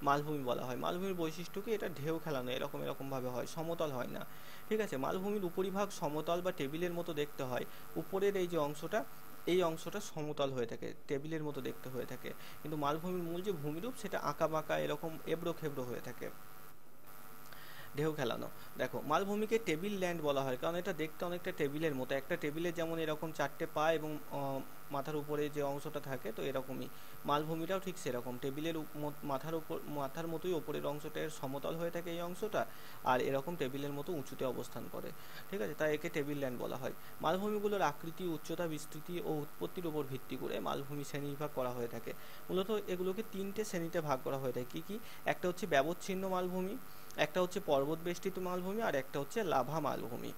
[SPEAKER 1] মালভূমি বলা হয়। মালভূমির বৈশিষ্ট্য কি? এটা ঢেউ খেলানো, এরকম ভাবে হয়, সমতল হয় না। ঠিক আছে, মালভূমির উপরিভাগ সমতল বা টেবিলের মতো দেখতে হয়। উপরের এই যে অংশটা, এই অংশটা সমতল হয়ে থাকে, টেবিলের মতো দেখতে হয়ে থাকে। কিন্তু মালভূমির মূল যে ভূমিরূপ সেটা আঁকা বাঁকা এরকম এবড়ো খেবড়ো হয়ে থাকে, ঢেউ খেলানো। দেখো মালভূমিকে টেবিল ল্যান্ড বলা হয় কারণ এটা দেখতে অনেকটা টেবিলের মতো। একটা টেবিলের যেমন এরকম 4টে পা এবং মাথার উপরে যে অংশটা থাকে, তো এরকমই মালভূমিটাও ঠিক সেরকম টেবিলের মাথার মতোই ওপরের অংশটা সমতল হয়ে থাকে এই অংশটা, আর এরকম টেবিলের মতো উঁচুতে অবস্থান করে। ঠিক আছে, তাই একে টেবিল ল্যান্ড বলা হয়। মালভূমিগুলোর আকৃতি, উচ্চতা, বিস্তৃতি ও উৎপত্তির উপর ভিত্তি করে মালভূমি শ্রেণীবিভাগ করা হয়ে থাকে। মূলত এগুলোকে 3টে শ্রেণীতে ভাগ করা হয়ে থাকে। কি? একটা হচ্ছে ব্যবচ্ছিন্ন মালভূমি, একটা হচ্ছে পর্বত বেষ্টিত মালভূমি, আর একটা হচ্ছে লাভা মালভূমি।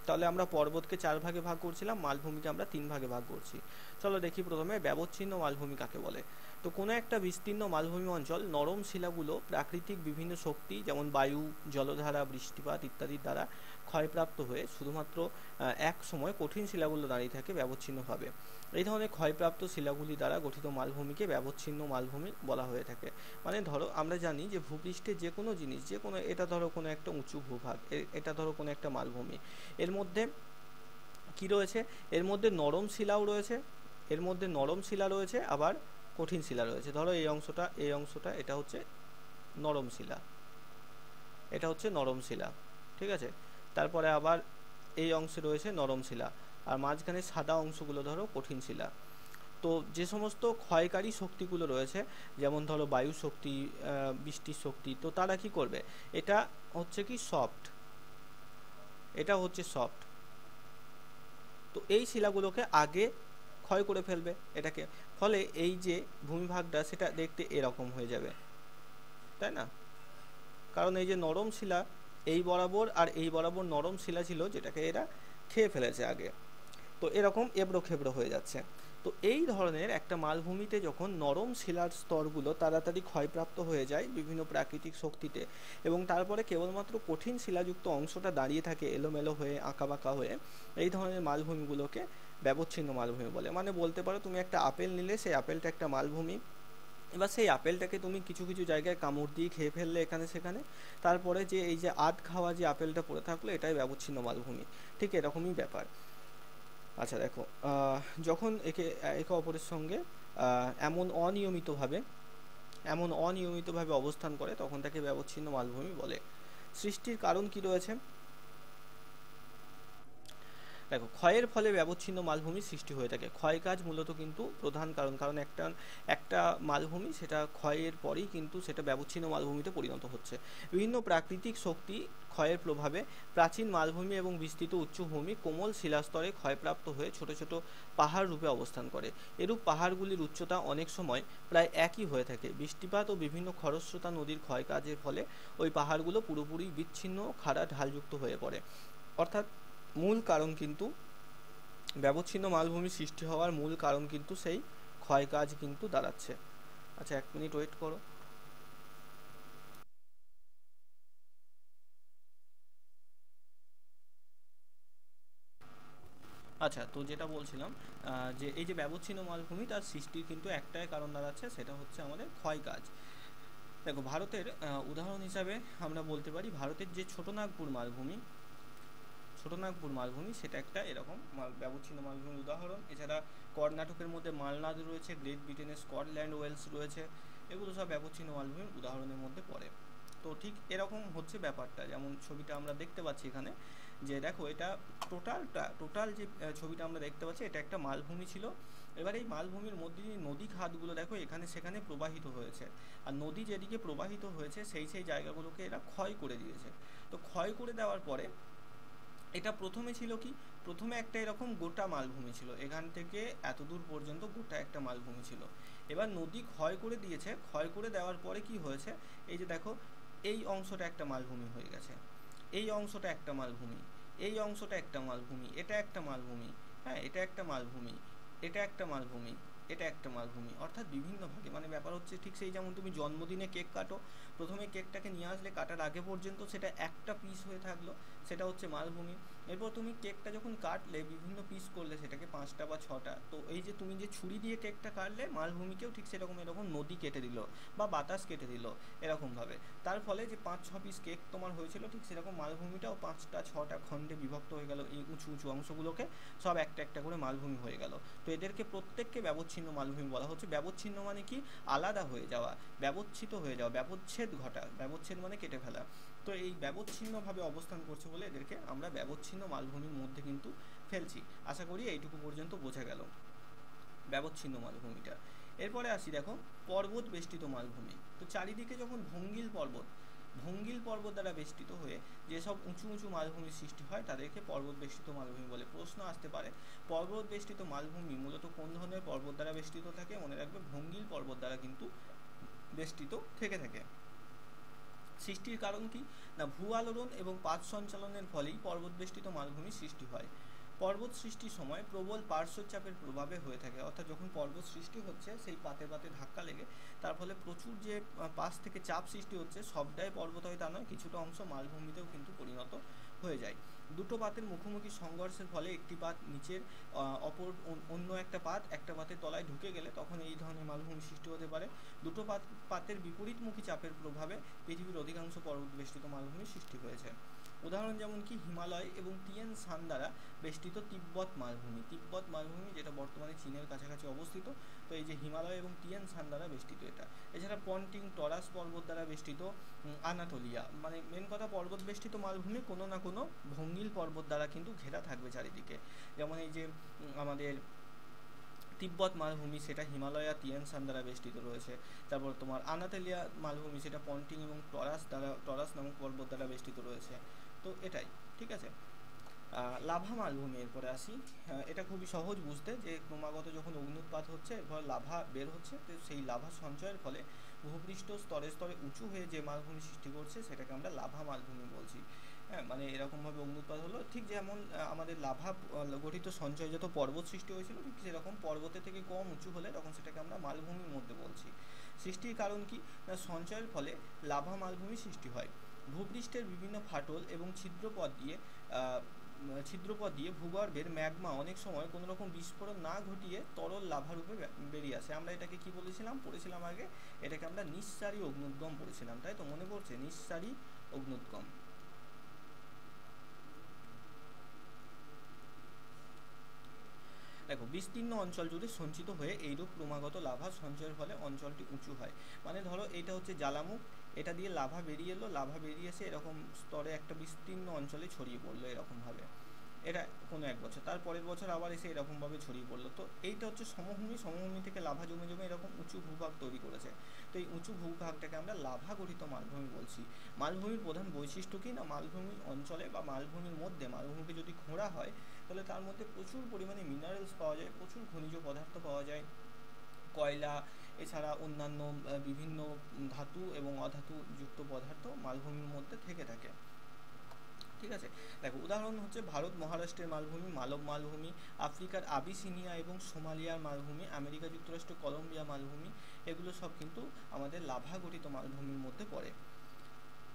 [SPEAKER 1] তাহলে আমরা পর্বতকে 4 ভাগে ভাগ করছিলাম, মালভূমিকে আমরা 3 ভাগে ভাগ করছি। চলো দেখি প্রথমে ব্যবচ্ছিন্ন মালভূমি কাকে বলে। তো কোনো একটা বিস্তীর্ণ মালভূমি অঞ্চল নরম শিলাগুলো প্রাকৃতিক বিভিন্ন শক্তি যেমন বায়ু, জলধারা, বৃষ্টিপাত ইত্যাদির দ্বারা ক্ষয়প্রাপ্ত হয়ে শুধুমাত্র এক সময় কঠিন শিলাগুলো দাঁড়িয়ে থাকে ব্যবচ্ছিন্নভাবে। এই ধরনের ক্ষয়প্রাপ্ত শিলাগুলি দ্বারা গঠিত মালভূমিকে ব্যবচ্ছিন্ন মালভূমি বলা হয়ে থাকে। মানে ধরো আমরা জানি যে ভূপৃষ্ঠে যে কোনো জিনিস, যে কোনো, এটা ধরো কোনো একটা উঁচু ভূভাগ, এটা ধরো কোনো একটা মালভূমি, এর মধ্যে কি রয়েছে? এর মধ্যে নরম শিলাও রয়েছে, এর মধ্যে নরম শিলা রয়েছে, আবার কঠিন শিলা রয়েছে। ধরো এই অংশটা, এই অংশটা, এটা হচ্ছে নরম শিলা, এটা হচ্ছে নরম শিলা। ঠিক আছে, তারপরে আবার এই অংশে রয়েছে নরম শিলা, আর মাঝখানে সাদা অংশগুলো ধরো কঠিন শিলা। তো যে সমস্ত ক্ষয়কারী শক্তিগুলো রয়েছে, যেমন ধরো বায়ু শক্তি, বৃষ্টির শক্তি, তো তারা কি করবে? এটা হচ্ছে কি সফট, এটা হচ্ছে সফট। তো এই শিলাগুলোকে আগে ক্ষয় করে ফেলবে এটাকে, ফলে এই যে ভূমিভাগটা সেটা দেখতে এরকম হয়ে যাবে, তাই না? কারণ এই যে নরম শিলা এই বরাবর আর এই বরাবর নরম শিলা ছিল, যেটাকে এরা খেয়ে ফেলেছে আগে, তো এরকম এবড়ো খেবড়ো হয়ে যাচ্ছে। তো এই ধরনের একটা মালভূমিতে যখন নরম শিলার স্তরগুলো তাড়াতাড়ি ক্ষয়প্রাপ্ত হয়ে যায় বিভিন্ন প্রাকৃতিক শক্তিতে, এবং তারপরে কেবলমাত্র কঠিন শিলাযুক্ত অংশটা দাঁড়িয়ে থাকে এলোমেলো হয়ে, আঁকাবাঁকা হয়ে, এই ধরনের মালভূমিগুলোকে ব্যবচ্ছিন্ন মালভূমি বলে। মানে বলতে পারো তুমি একটা আপেল নিলে, সেই আপেলটা একটা মালভূমি, এবার সেই আপেলটাকে তুমি কিছু কিছু জায়গায় কামড় দিয়ে খেয়ে ফেললে এখানে সেখানে, তারপরে যে এই যে আধ খাওয়া যে আপেলটা পড়ে থাকলো, এটাই ব্যবচ্ছিন্ন মালভূমি। ঠিক এরকমই ব্যাপার। আচ্ছা দেখো, যখন একে অপরের সঙ্গে এমন অনিয়মিতভাবে অবস্থান করে, তখন তাকে ব্যবচ্ছিন্ন মালভূমি বলে। সৃষ্টির কারণ কি রয়েছে? দেখো, ক্ষয়ের ফলে ব্যবচ্ছিন্ন মালভূমির সৃষ্টি হয়ে থাকে। ক্ষয় কাজ মূলত কিন্তু প্রধান কারণ, কারণ একটা একটা মালভূমি সেটা ক্ষয়ের পরেই কিন্তু সেটা ব্যবচ্ছিন্ন মালভূমিতে পরিণত হচ্ছে। বিভিন্ন প্রাকৃতিক শক্তি ক্ষয়ের প্রভাবে প্রাচীন মালভূমি এবং বিস্তৃত উচ্চভূমি কোমল শিলাস্তরে ক্ষয়প্রাপ্ত হয়ে ছোট ছোট পাহাড় রূপে অবস্থান করে। এরূপ পাহাড়গুলির উচ্চতা অনেক সময় প্রায় একই হয়ে থাকে। বৃষ্টিপাত ও বিভিন্ন খরস্রোতা নদীর ক্ষয়কাজের ফলে ওই পাহাড়গুলো পুরোপুরি বিচ্ছিন্ন খাড়া ঢালযুক্ত হয়ে পড়ে। অর্থাৎ মূল কারণ কিন্তু ব্যবচ্ছিন্ন মালভূমি সৃষ্টি হওয়ার মূল কারণ কিন্তু সেই ক্ষয়কাজ কিন্তু দাঁড়াচ্ছে। আচ্ছা, 1 মিনিট ওয়েট করো। আচ্ছা, তো যেটা বলছিলাম, যে এই যে ব্যবচ্ছিন্ন মালভূমি তার সৃষ্টির কিন্তু একটাই কারণ দাঁড়াচ্ছে, সেটা হচ্ছে আমাদের ক্ষয়কাজ। দেখো, ভারতের উদাহরণ হিসাবে আমরা বলতে পারি ভারতের যে ছোটনাগপুর মালভূমি, ছোটনাগপুর মালভূমি সেটা একটা এরকম ব্যবচ্ছিন্ন মালভূমির উদাহরণ। এছাড়া কর্ণাটকের মধ্যে মালনাদ রয়েছে, গ্রেট ব্রিটেনের স্কটল্যান্ড ওয়েলস রয়েছে, এগুলো সব ব্যবচ্ছিন্ন মালভূমির উদাহরণের মধ্যে পড়ে। তো ঠিক এরকম হচ্ছে ব্যাপারটা, যেমন ছবিটা আমরা দেখতে পাচ্ছি এখানে, যে দেখো এটা টোটাল যে ছবিটা আমরা দেখতে পাচ্ছি এটা একটা মালভূমি ছিল। এবার এই মালভূমির মধ্যে দিয়ে নদী খাতগুলো দেখো এখানে সেখানে প্রবাহিত হয়েছে, আর নদী যেদিকে প্রবাহিত হয়েছে সেই সেই জায়গাগুলোকে এরা ক্ষয় করে দিয়েছে। তো ক্ষয় করে দেওয়ার পরে এটা প্রথমে ছিল কি, প্রথমে একটা এরকম গোটা মালভূমি ছিল, এখান থেকে এত দূর পর্যন্ত গোটা একটা মালভূমি ছিল। এবার নদী ক্ষয় করে দিয়েছে, ক্ষয় করে দেওয়ার পরে কি হয়েছে, এই যে দেখো এই অংশটা একটা মালভূমি হয়ে গেছে, এই অংশটা একটা মালভূমি, এই অংশটা একটা মালভূমি, এটা একটা মালভূমি, হ্যাঁ এটা একটা মালভূমি, এটা একটা মালভূমি, এটা একটা মালভূমি, অর্থাৎ বিভিন্ন ভাগে। মানে ব্যাপার হচ্ছে ঠিক সেই যেমন তুমি জন্মদিনে কেক কাটো, প্রথমে কেকটাকে নিয়ে আসলে কাটার আগে পর্যন্ত সেটা একটা পিস হয়ে থাকলো, সেটা হচ্ছে মালভূমি। এরপর তুমি কেকটা যখন কাটলে বিভিন্ন পিস করলে সেটাকে 5টা বা 6টা, তো এই যে তুমি যে ছুরি দিয়ে কেকটা কাটলে মালভূমিকেও ঠিক সেরকম এরকম নদী কেটে দিল বা বাতাস কেটে দিল এরকমভাবে। তার ফলে যে 5-6 পিস কেক তোমার হয়েছিল ঠিক সেরকম মালভূমিটাও 5টা 6টা খণ্ডে বিভক্ত হয়ে গেল, এই উঁচু উঁচু অংশগুলোকে সব একটা একটা করে মালভূমি হয়ে গেল। তো এদেরকে প্রত্যেককে ব্যবচ্ছিন্ন মালভূমি বলা হচ্ছে। ব্যবচ্ছিন্ন মানে কি, আলাদা হয়ে যাওয়া, ব্যবচ্ছিত হয়ে যাওয়া, ব্যবচ্ছেদ ঘটা, ব্যবচ্ছেদ মানে কেটে ফেলা। তো এই ব্যবচ্ছিন্নভাবে অবস্থান করছে বলে এদেরকে আমরা ব্যবচ্ছিন্ন মালভূমির মধ্যে কিন্তু ফেলছি। আশা করি এইটুকু পর্যন্ত বোঝা গেল ব্যবচ্ছিন্ন মালভূমিটা। এরপরে আসি দেখো পর্বত বেষ্টিত মালভূমি। তো চারিদিকে যখন ভঙ্গিল পর্বত দ্বারা বেষ্টিত হয়ে যেসব উঁচু উঁচু মালভূমির সৃষ্টি হয় তাদেরকে পর্বত বেষ্টিত মালভূমি বলে। প্রশ্ন আসতে পারে পর্বত বেষ্টিত মালভূমি মূলত কোন ধরনের পর্বত দ্বারা বেষ্টিত থাকে? মনে রাখবে ভঙ্গিল পর্বত দ্বারা কিন্তু বেষ্টিত থেকে থাকে। সৃষ্টির কারণ কি না, ভূ আলোড়ন এবং পাত সঞ্চালনের ফলেই পর্বতবেষ্টিত মালভূমির সৃষ্টি হয়। পর্বত সৃষ্টির সময় প্রবল পার্শ্বচাপের প্রভাবে হয়ে থাকে, অর্থাৎ যখন পর্বত সৃষ্টি হচ্ছে সেই পাতে পাতে ধাক্কা লেগে তার ফলে প্রচুর যে পাশ থেকে চাপ সৃষ্টি হচ্ছে, সবটাই পর্বত হয় তা নয়, কিছুটা অংশ মালভূমিতেও কিন্তু পরিণত হয়ে যায়। দুটো পাতের মুখোমুখি সংঘর্ষের ফলে একটি পাত নিচের অন্য একটা পাতের তলায় ঢুকে গেলে তখন এই ধরনের মালভূমি সৃষ্টি হতে পারে। দুটো পাতের বিপরীতমুখী চাপের প্রভাবে পৃথিবীর অধিকাংশ পর্বত বেষ্টিত মালভূমির সৃষ্টি হয়েছে। উদাহরণ যেমন কি হিমালয় এবং টিয়েন সান দ্বারা বেষ্টিত তিব্বত মালভূমি। তিব্বত মালভূমি যেটা বর্তমানে চীনের কাছাকাছি অবস্থিত, তো এই যে হিমালয় এবং টিয়েন সান দ্বারা বেষ্টিত এটা। এছাড়া পন্টিং টরাস পর্বত দ্বারা বেষ্টিত আনাতোলিয়া। মানে মেন কথা, পর্বত বেষ্টিত মালভূমি কোনো না কোনো ভঙ্গিল পর্বত দ্বারা কিন্তু ঘেরা থাকবে চারিদিকে। যেমন এই যে আমাদের তিব্বত মালভূমি সেটা হিমালয় আর টিয়েন সান দ্বারা বেষ্টিত রয়েছে। তারপর তোমার আনাতোলিয়া মালভূমি সেটা পন্টিং এবং টরাস নামক পর্বত দ্বারা বেষ্টিত রয়েছে। তো এটাই ঠিক আছে। লাভা মালভূমি এরপরে আসি। এটা খুবই সহজ বুঝতে, যে ক্রমাগত যখন অগ্নুৎপাত হচ্ছে এরপর লাভা বের হচ্ছে, তো সেই লাভা সঞ্চয়ের ফলে ভূপৃষ্ঠ স্তরে স্তরে উঁচু হয়ে যে মালভূমি সৃষ্টি করছে সেটাকে আমরা লাভা মালভূমি বলছি। হ্যাঁ, মানে এরকমভাবে অগ্নুৎপাত হলো, ঠিক যেমন আমাদের লাভা গঠিত সঞ্চয়জাত পর্বত সৃষ্টি হয়েছিল, ঠিক সেরকম পর্বতের থেকে কম উঁচু হলে তখন সেটাকে আমরা মালভূমির মধ্যে বলছি। সৃষ্টির কারণ কি না, সঞ্চয়ের ফলে লাভা মালভূমি সৃষ্টি হয়। ভূপৃষ্ঠের বিভিন্ন ফাটল এবং ছিদ্রপথ দিয়ে ভূগর্ভের ম্যাগমা অনেক সময় কোনো রকম বিস্ফোরণ না ঘটিয়ে তরল লাভা রূপে বেরিয়ে আসে। আমরা এটাকে কি পড়েছিলাম আগে, এটাকে আমরা নিঃসারী অগ্নুদ্গম পড়েছিলাম, তাই তো? মনে পড়ছে নিঃসারী অগ্নুদ্গম। দেখো, বিস্তীর্ণ অঞ্চল জুড়ে সঞ্চিত হয়ে এইরূপ ক্রমাগত লাভা সঞ্চয়ের ফলে অঞ্চলটি উঁচু হয়। মানে ধরো এটা হচ্ছে জ্বালামুখ, এটা দিয়ে লাভা বেরিয়ে এলো, লাভা বেরিয়ে এসে এরকম স্তরে একটা বিস্তীর্ণ অঞ্চলে ছড়িয়ে পড়লো এরকমভাবে। এটা কোনো এক বছর, তার পরের বছর আবার এসে এরকমভাবে ছড়িয়ে পড়লো। তো এইটা হচ্ছে সমভূমি, সমভূমি থেকে লাভা জমে জমে এরকম উঁচু ভূভাগ তৈরি করেছে। তো এই উঁচু ভূভাগটাকে আমরা লাভা গঠিত মালভূমি বলছি। মালভূমির প্রধান বৈশিষ্ট্য কী না, মালভূমি অঞ্চলে বা মালভূমির মধ্যে, মালভূমিকে যদি খোঁড়া হয় তাহলে তার মধ্যে প্রচুর পরিমাণে মিনারেলস পাওয়া যায়, প্রচুর খনিজ পদার্থ পাওয়া যায়, কয়লা, এছাড়া অন্যান্য বিভিন্ন ধাতু এবং অধাতু যুক্ত পদার্থ মালভূমির মধ্যে থেকে থাকে। ঠিক আছে, দেখো উদাহরণ হচ্ছে ভারত মহারাষ্ট্রের মালভূমি, মালব মালভূমি, আফ্রিকার আবিসিনিয়া এবং সোমালিয়ার মালভূমি, আমেরিকা যুক্তরাষ্ট্র কলম্বিয়া মালভূমি, এগুলো সব কিন্তু আমাদের লাভা গঠিত মালভূমির মধ্যে পড়ে।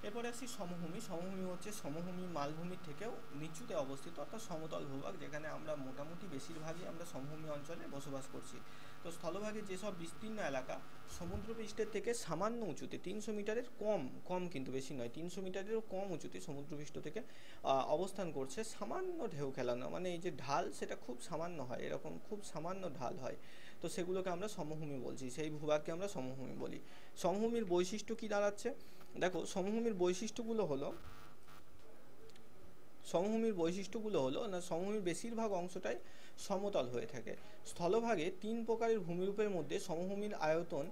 [SPEAKER 1] এরপরে আসি সমভূমি। সমভূমি হচ্ছে সমভূমি মালভূমির থেকেও নিচুতে অবস্থিত, অর্থাৎ সমতল ভূভাগ, যেখানে আমরা মোটামুটি বেশিরভাগই আমরা সমভূমি অঞ্চলে বসবাস করছি। তো স্থলভাগের যেসব বিস্তীর্ণ এলাকা সমুদ্রপৃষ্ঠের থেকে সামান্য উঁচুতে, 300 মিটারের কম, কম কিন্তু বেশি নয়, 300 মিটারেরও কম উঁচুতে সমুদ্রপৃষ্ঠ থেকে অবস্থান করছে, সামান্য ঢেউ খেলানো, মানে এই যে ঢাল সেটা খুব সামান্য হয়, এরকম খুব সামান্য ঢাল হয়, তো সেগুলোকে আমরা সমভূমি বলছি, সেই ভূভাগকে আমরা সমভূমি বলি। সমভূমির বৈশিষ্ট্য কী দাঁড়াচ্ছে, দেখো সমভূমির বৈশিষ্ট্যগুলো হলো, সমভূমির বৈশিষ্ট্যগুলো হলো না, সমভূমির বেশিরভাগ অংশটাই সমতল হয়ে থাকে। স্থলভাগে 3 প্রকারের ভূমিরূপের মধ্যে সমভূমির আয়তন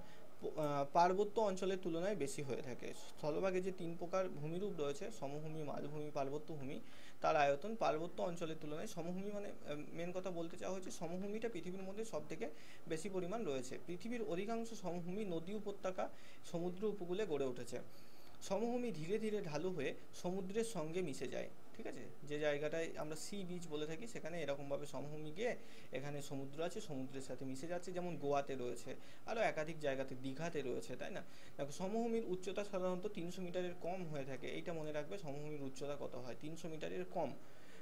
[SPEAKER 1] পার্বত্য অঞ্চলের তুলনায় বেশি হয়ে থাকে। স্থলভাগে যে 3 প্রকার ভূমিরূপ রয়েছে, সমভূমি, মালভূমি, পার্বত্য ভূমি, তার আয়তন পার্বত্য অঞ্চলের তুলনায়, সমভূমি মানে মেন কথা বলতে চাওয়া হয়েছে সমভূমিটা পৃথিবীর মধ্যে সব থেকে বেশি পরিমাণ রয়েছে। পৃথিবীর অধিকাংশ সমভূমি নদী উপত্যকা, সমুদ্র উপকূলে গড়ে উঠেছে। সমভূমি ধীরে ধীরে ঢালু হয়ে সমুদ্রের সঙ্গে মিশে যায়। ঠিক আছে, যে জায়গাটায় আমরা সি বিচ বলে থাকি, সেখানে এরকমভাবে সমভূমি গিয়ে এখানে সমুদ্র আছে, সমুদ্রের সাথে মিশে যাচ্ছে, যেমন গোয়াতে রয়েছে, আরও একাধিক জায়গাতে, দীঘাতে রয়েছে, তাই না? দেখো সমভূমির উচ্চতা সাধারণত 300 মিটারের কম হয়ে থাকে, এইটা মনে রাখবে, সমভূমির উচ্চতা কত হয়, 300 মিটারের কম।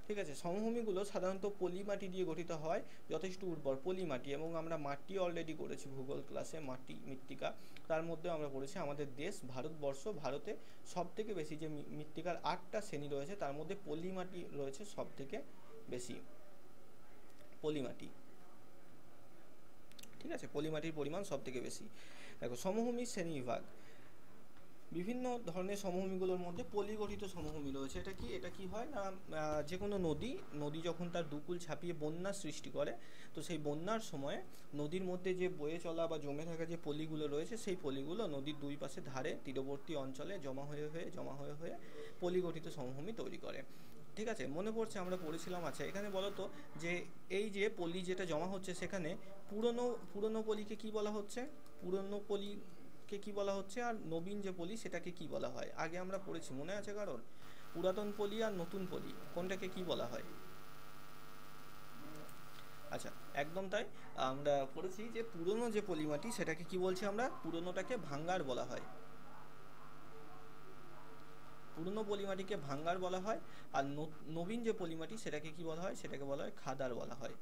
[SPEAKER 1] ঠিক আছে, সমভূমিগুলো সাধারণত পলি মাটি দিয়ে গঠিত হয়, যথেষ্ট উর্বর পলি মাটি, এবং আমরা মাটি অলরেডি করেছি ভূগোল ক্লাসে, মাটি মৃত্তিকা, তার মধ্যে আমরা পড়েছি আমাদের দেশ ভারতবর্ষ, ভারতে সব থেকে বেশি যে মৃত্তিকার 8টা শ্রেণী রয়েছে, তার মধ্যে পলি মাটি রয়েছে সব থেকে বেশি, পলি মাটি। ঠিক আছে, পলি মাটির পরিমাণ সব থেকে বেশি। দেখো সমভূমির শ্রেণীবিভাগ, বিভিন্ন ধরনের সমভূমিগুলোর মধ্যে পলিগঠিত সমভূমি রয়েছে। এটা কি, এটা কি হয় না, যে কোনো নদী, নদী যখন তার দুকুল ছাপিয়ে বন্যার সৃষ্টি করে, তো সেই বন্যার সময় নদীর মধ্যে যে বয়ে চলা বা জমে থাকা যে পলিগুলো রয়েছে, সেই পলিগুলো নদীর দুই পাশে ধারে তীরবর্তী অঞ্চলে জমা হয়ে পলিগঠিত সমভূমি তৈরি করে। ঠিক আছে, মনে পড়ছে আমরা পড়েছিলাম। আচ্ছা, এখানে বলো তো যে এই যে পলি যেটা জমা হচ্ছে, সেখানে পুরনো পুরনো পলিকে কি বলা হচ্ছে, পুরনো পলি কে কি বলা হচ্ছে, আর নবীন যে পলি সেটাকে কি বলা হয়? আগে আমরা পড়েছি, মনে আছে কারণ? পুরাতন পলি আর নতুন পলি কোনটাকে কি বলা হয়? আচ্ছা, একদম তাই, আমরা পড়েছি যে পুরনো যে পলিমাটি সেটাকে কি বলছি আমরা, পুরনোটাকে ভাঙ্গার বলা হয়, পুরনো পলিমাটিকে ভাঙ্গার বলা হয়। আর নবীন যে পলিমাটি সেটাকে কি বলা হয়, সেটাকে বলা হয় খাদার বলা হয়।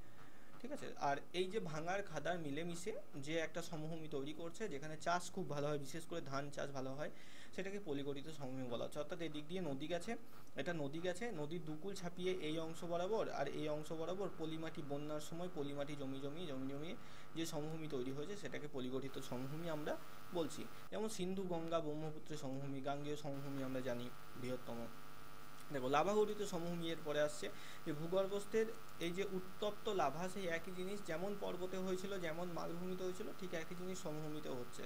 [SPEAKER 1] ঠিক আছে, আর এই যে ভাঙার খাদার মিলেমিশে যে একটা সমভূমি তৈরি করছে, যেখানে চাষ খুব ভালো হয়, বিশেষ করে ধান চাষ ভালো হয়, সেটাকে পলিগঠিত সমভূমি বলা হচ্ছে। অর্থাৎ এদিক দিয়ে নদী গেছে, এটা নদী গেছে, নদীর দুকুল ছাপিয়ে এই অংশ বরাবর আর এই অংশ বরাবর পলিমাটি, বন্যার সময় পলিমাটি জমি যে সমভূমি তৈরি হয়েছে, সেটাকে পলিগঠিত সমভূমি আমরা বলছি। যেমন সিন্ধু গঙ্গা ব্রহ্মপুত্রের সমভূমি, গাঙ্গেয় সমভূমি আমরা জানি বৃহত্তম। দেখো লাভা গঠিত সমভূমি এর পরে আসছে যে ভূগর্ভস্থের এই যে উত্তপ্ত লাভা, সেই একই জিনিস যেমন পর্বতে হয়েছিল, যেমন মালভূমিতে হয়েছিল, ঠিক একই জিনিস সমভূমিতেও হচ্ছে।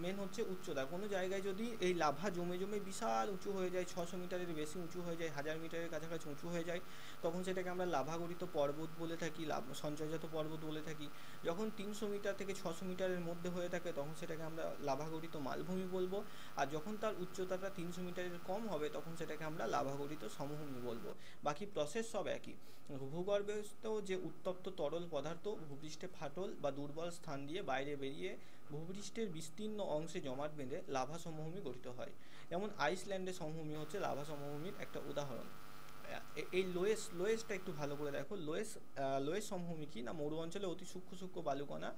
[SPEAKER 1] মেন হচ্ছে উচ্চতা, কোনো জায়গায় যদি এই লাভা জমে জমে বিশাল উঁচু হয়ে যায়, 600 মিটারের বেশি উঁচু হয়ে যায়, 1000 মিটারের কাছাকাছি উঁচু হয়ে যায়, তখন সেটাকে আমরা লাভা গঠিত পর্বত বলে থাকি, সঞ্চয়জাত পর্বত বলে থাকি। যখন 300 মিটার থেকে 600 মিটারের মধ্যে হয়ে থাকে, তখন সেটাকে আমরা লাভা গঠিত মালভূমি বলবো। আর যখন তার উচ্চতাটা 300 মিটারের কম হবে, তখন সেটাকে আমরা লাভা গঠিত সমভূমি বলবো। বাকি প্রসেস সব একই। ভূগর্ভস্থ যে উত্তপ্ত তরল পদার্থ ভূপৃষ্ঠে ফাটল বা দুর্বল স্থান দিয়ে বাইরে বেরিয়ে ভূপৃষ্ঠের বিস্তীর্ণ অংশে জমাট বেঁধে লাভা সমভূমি গঠিত হয়। যেমন আইসল্যান্ডের সমভূমি হচ্ছে লাভা সমভূমির একটা উদাহরণ। এই লোয়েসটা একটু ভালো করে দেখো। লোয়েস সমভূমি কি না, মরু অঞ্চলে অতি সূক্ষ্ম সূক্ষ্ম বালুকণা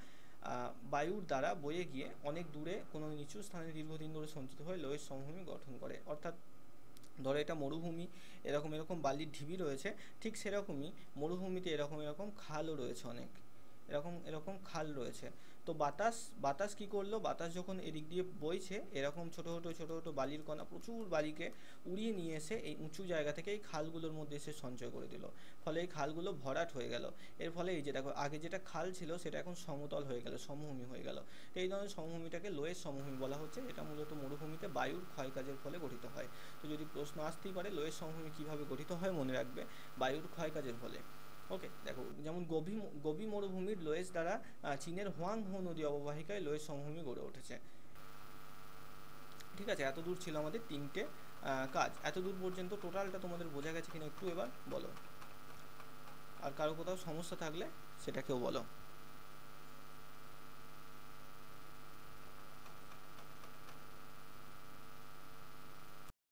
[SPEAKER 1] বায়ুর দ্বারা বয়ে গিয়ে অনেক দূরে কোনো নিচু স্থানে দীর্ঘদিন ধরে সঞ্চিত হয়ে লোয়েস সমভূমি গঠন করে। অর্থাৎ ধরো এটা মরুভূমি, এরকম বালির ঢিবি রয়েছে, ঠিক সেরকমই মরুভূমিতে এরকম খালও রয়েছে অনেক। এরকম এরকম খাল রয়েছে। তো বাতাস বাতাস কি করলো, বাতাস যখন এদিক দিয়ে বইছে এরকম ছোট ছোট বালির কণা, প্রচুর বালিকে উড়িয়ে নিয়ে এসে এই উঁচু জায়গা থেকে এই খালগুলোর মধ্যে এসে সঞ্চয় করে দিল। ফলে এই খালগুলো ভরাট হয়ে গেল। এর ফলে এই যে দেখো আগে যেটা খাল ছিল সেটা এখন সমতল হয়ে গেল, সমভূমি হয়ে গেল। তো এই ধরনের সমভূমিটাকে লোয়ের সমভূমি বলা হচ্ছে। এটা মূলত মরুভূমিতে বায়ুর ক্ষয়কাজের ফলে গঠিত হয়। তো যদি প্রশ্ন আসতেই পারে লোয়ের সমভূমি কীভাবে গঠিত হয়, মনে রাখবে বায়ুর ক্ষয়কাজের ফলে। ওকে, দেখো যেমন গোবি মরুভূমির লোয়েস দ্বারা চীনের হোয়াংহো নদী অববাহিকায় লোয়েস সমভূমি গড়ে উঠেছে। ঠিক আছে, এত দূর ছিল আমাদের তিনটে কাজ। এত দূর পর্যন্ত টোটালটা তোমাদের বোঝা গেছে কিনা একটু এবার বলো, আর কারো কোথাও সমস্যা থাকলে সেটাকেও বলো।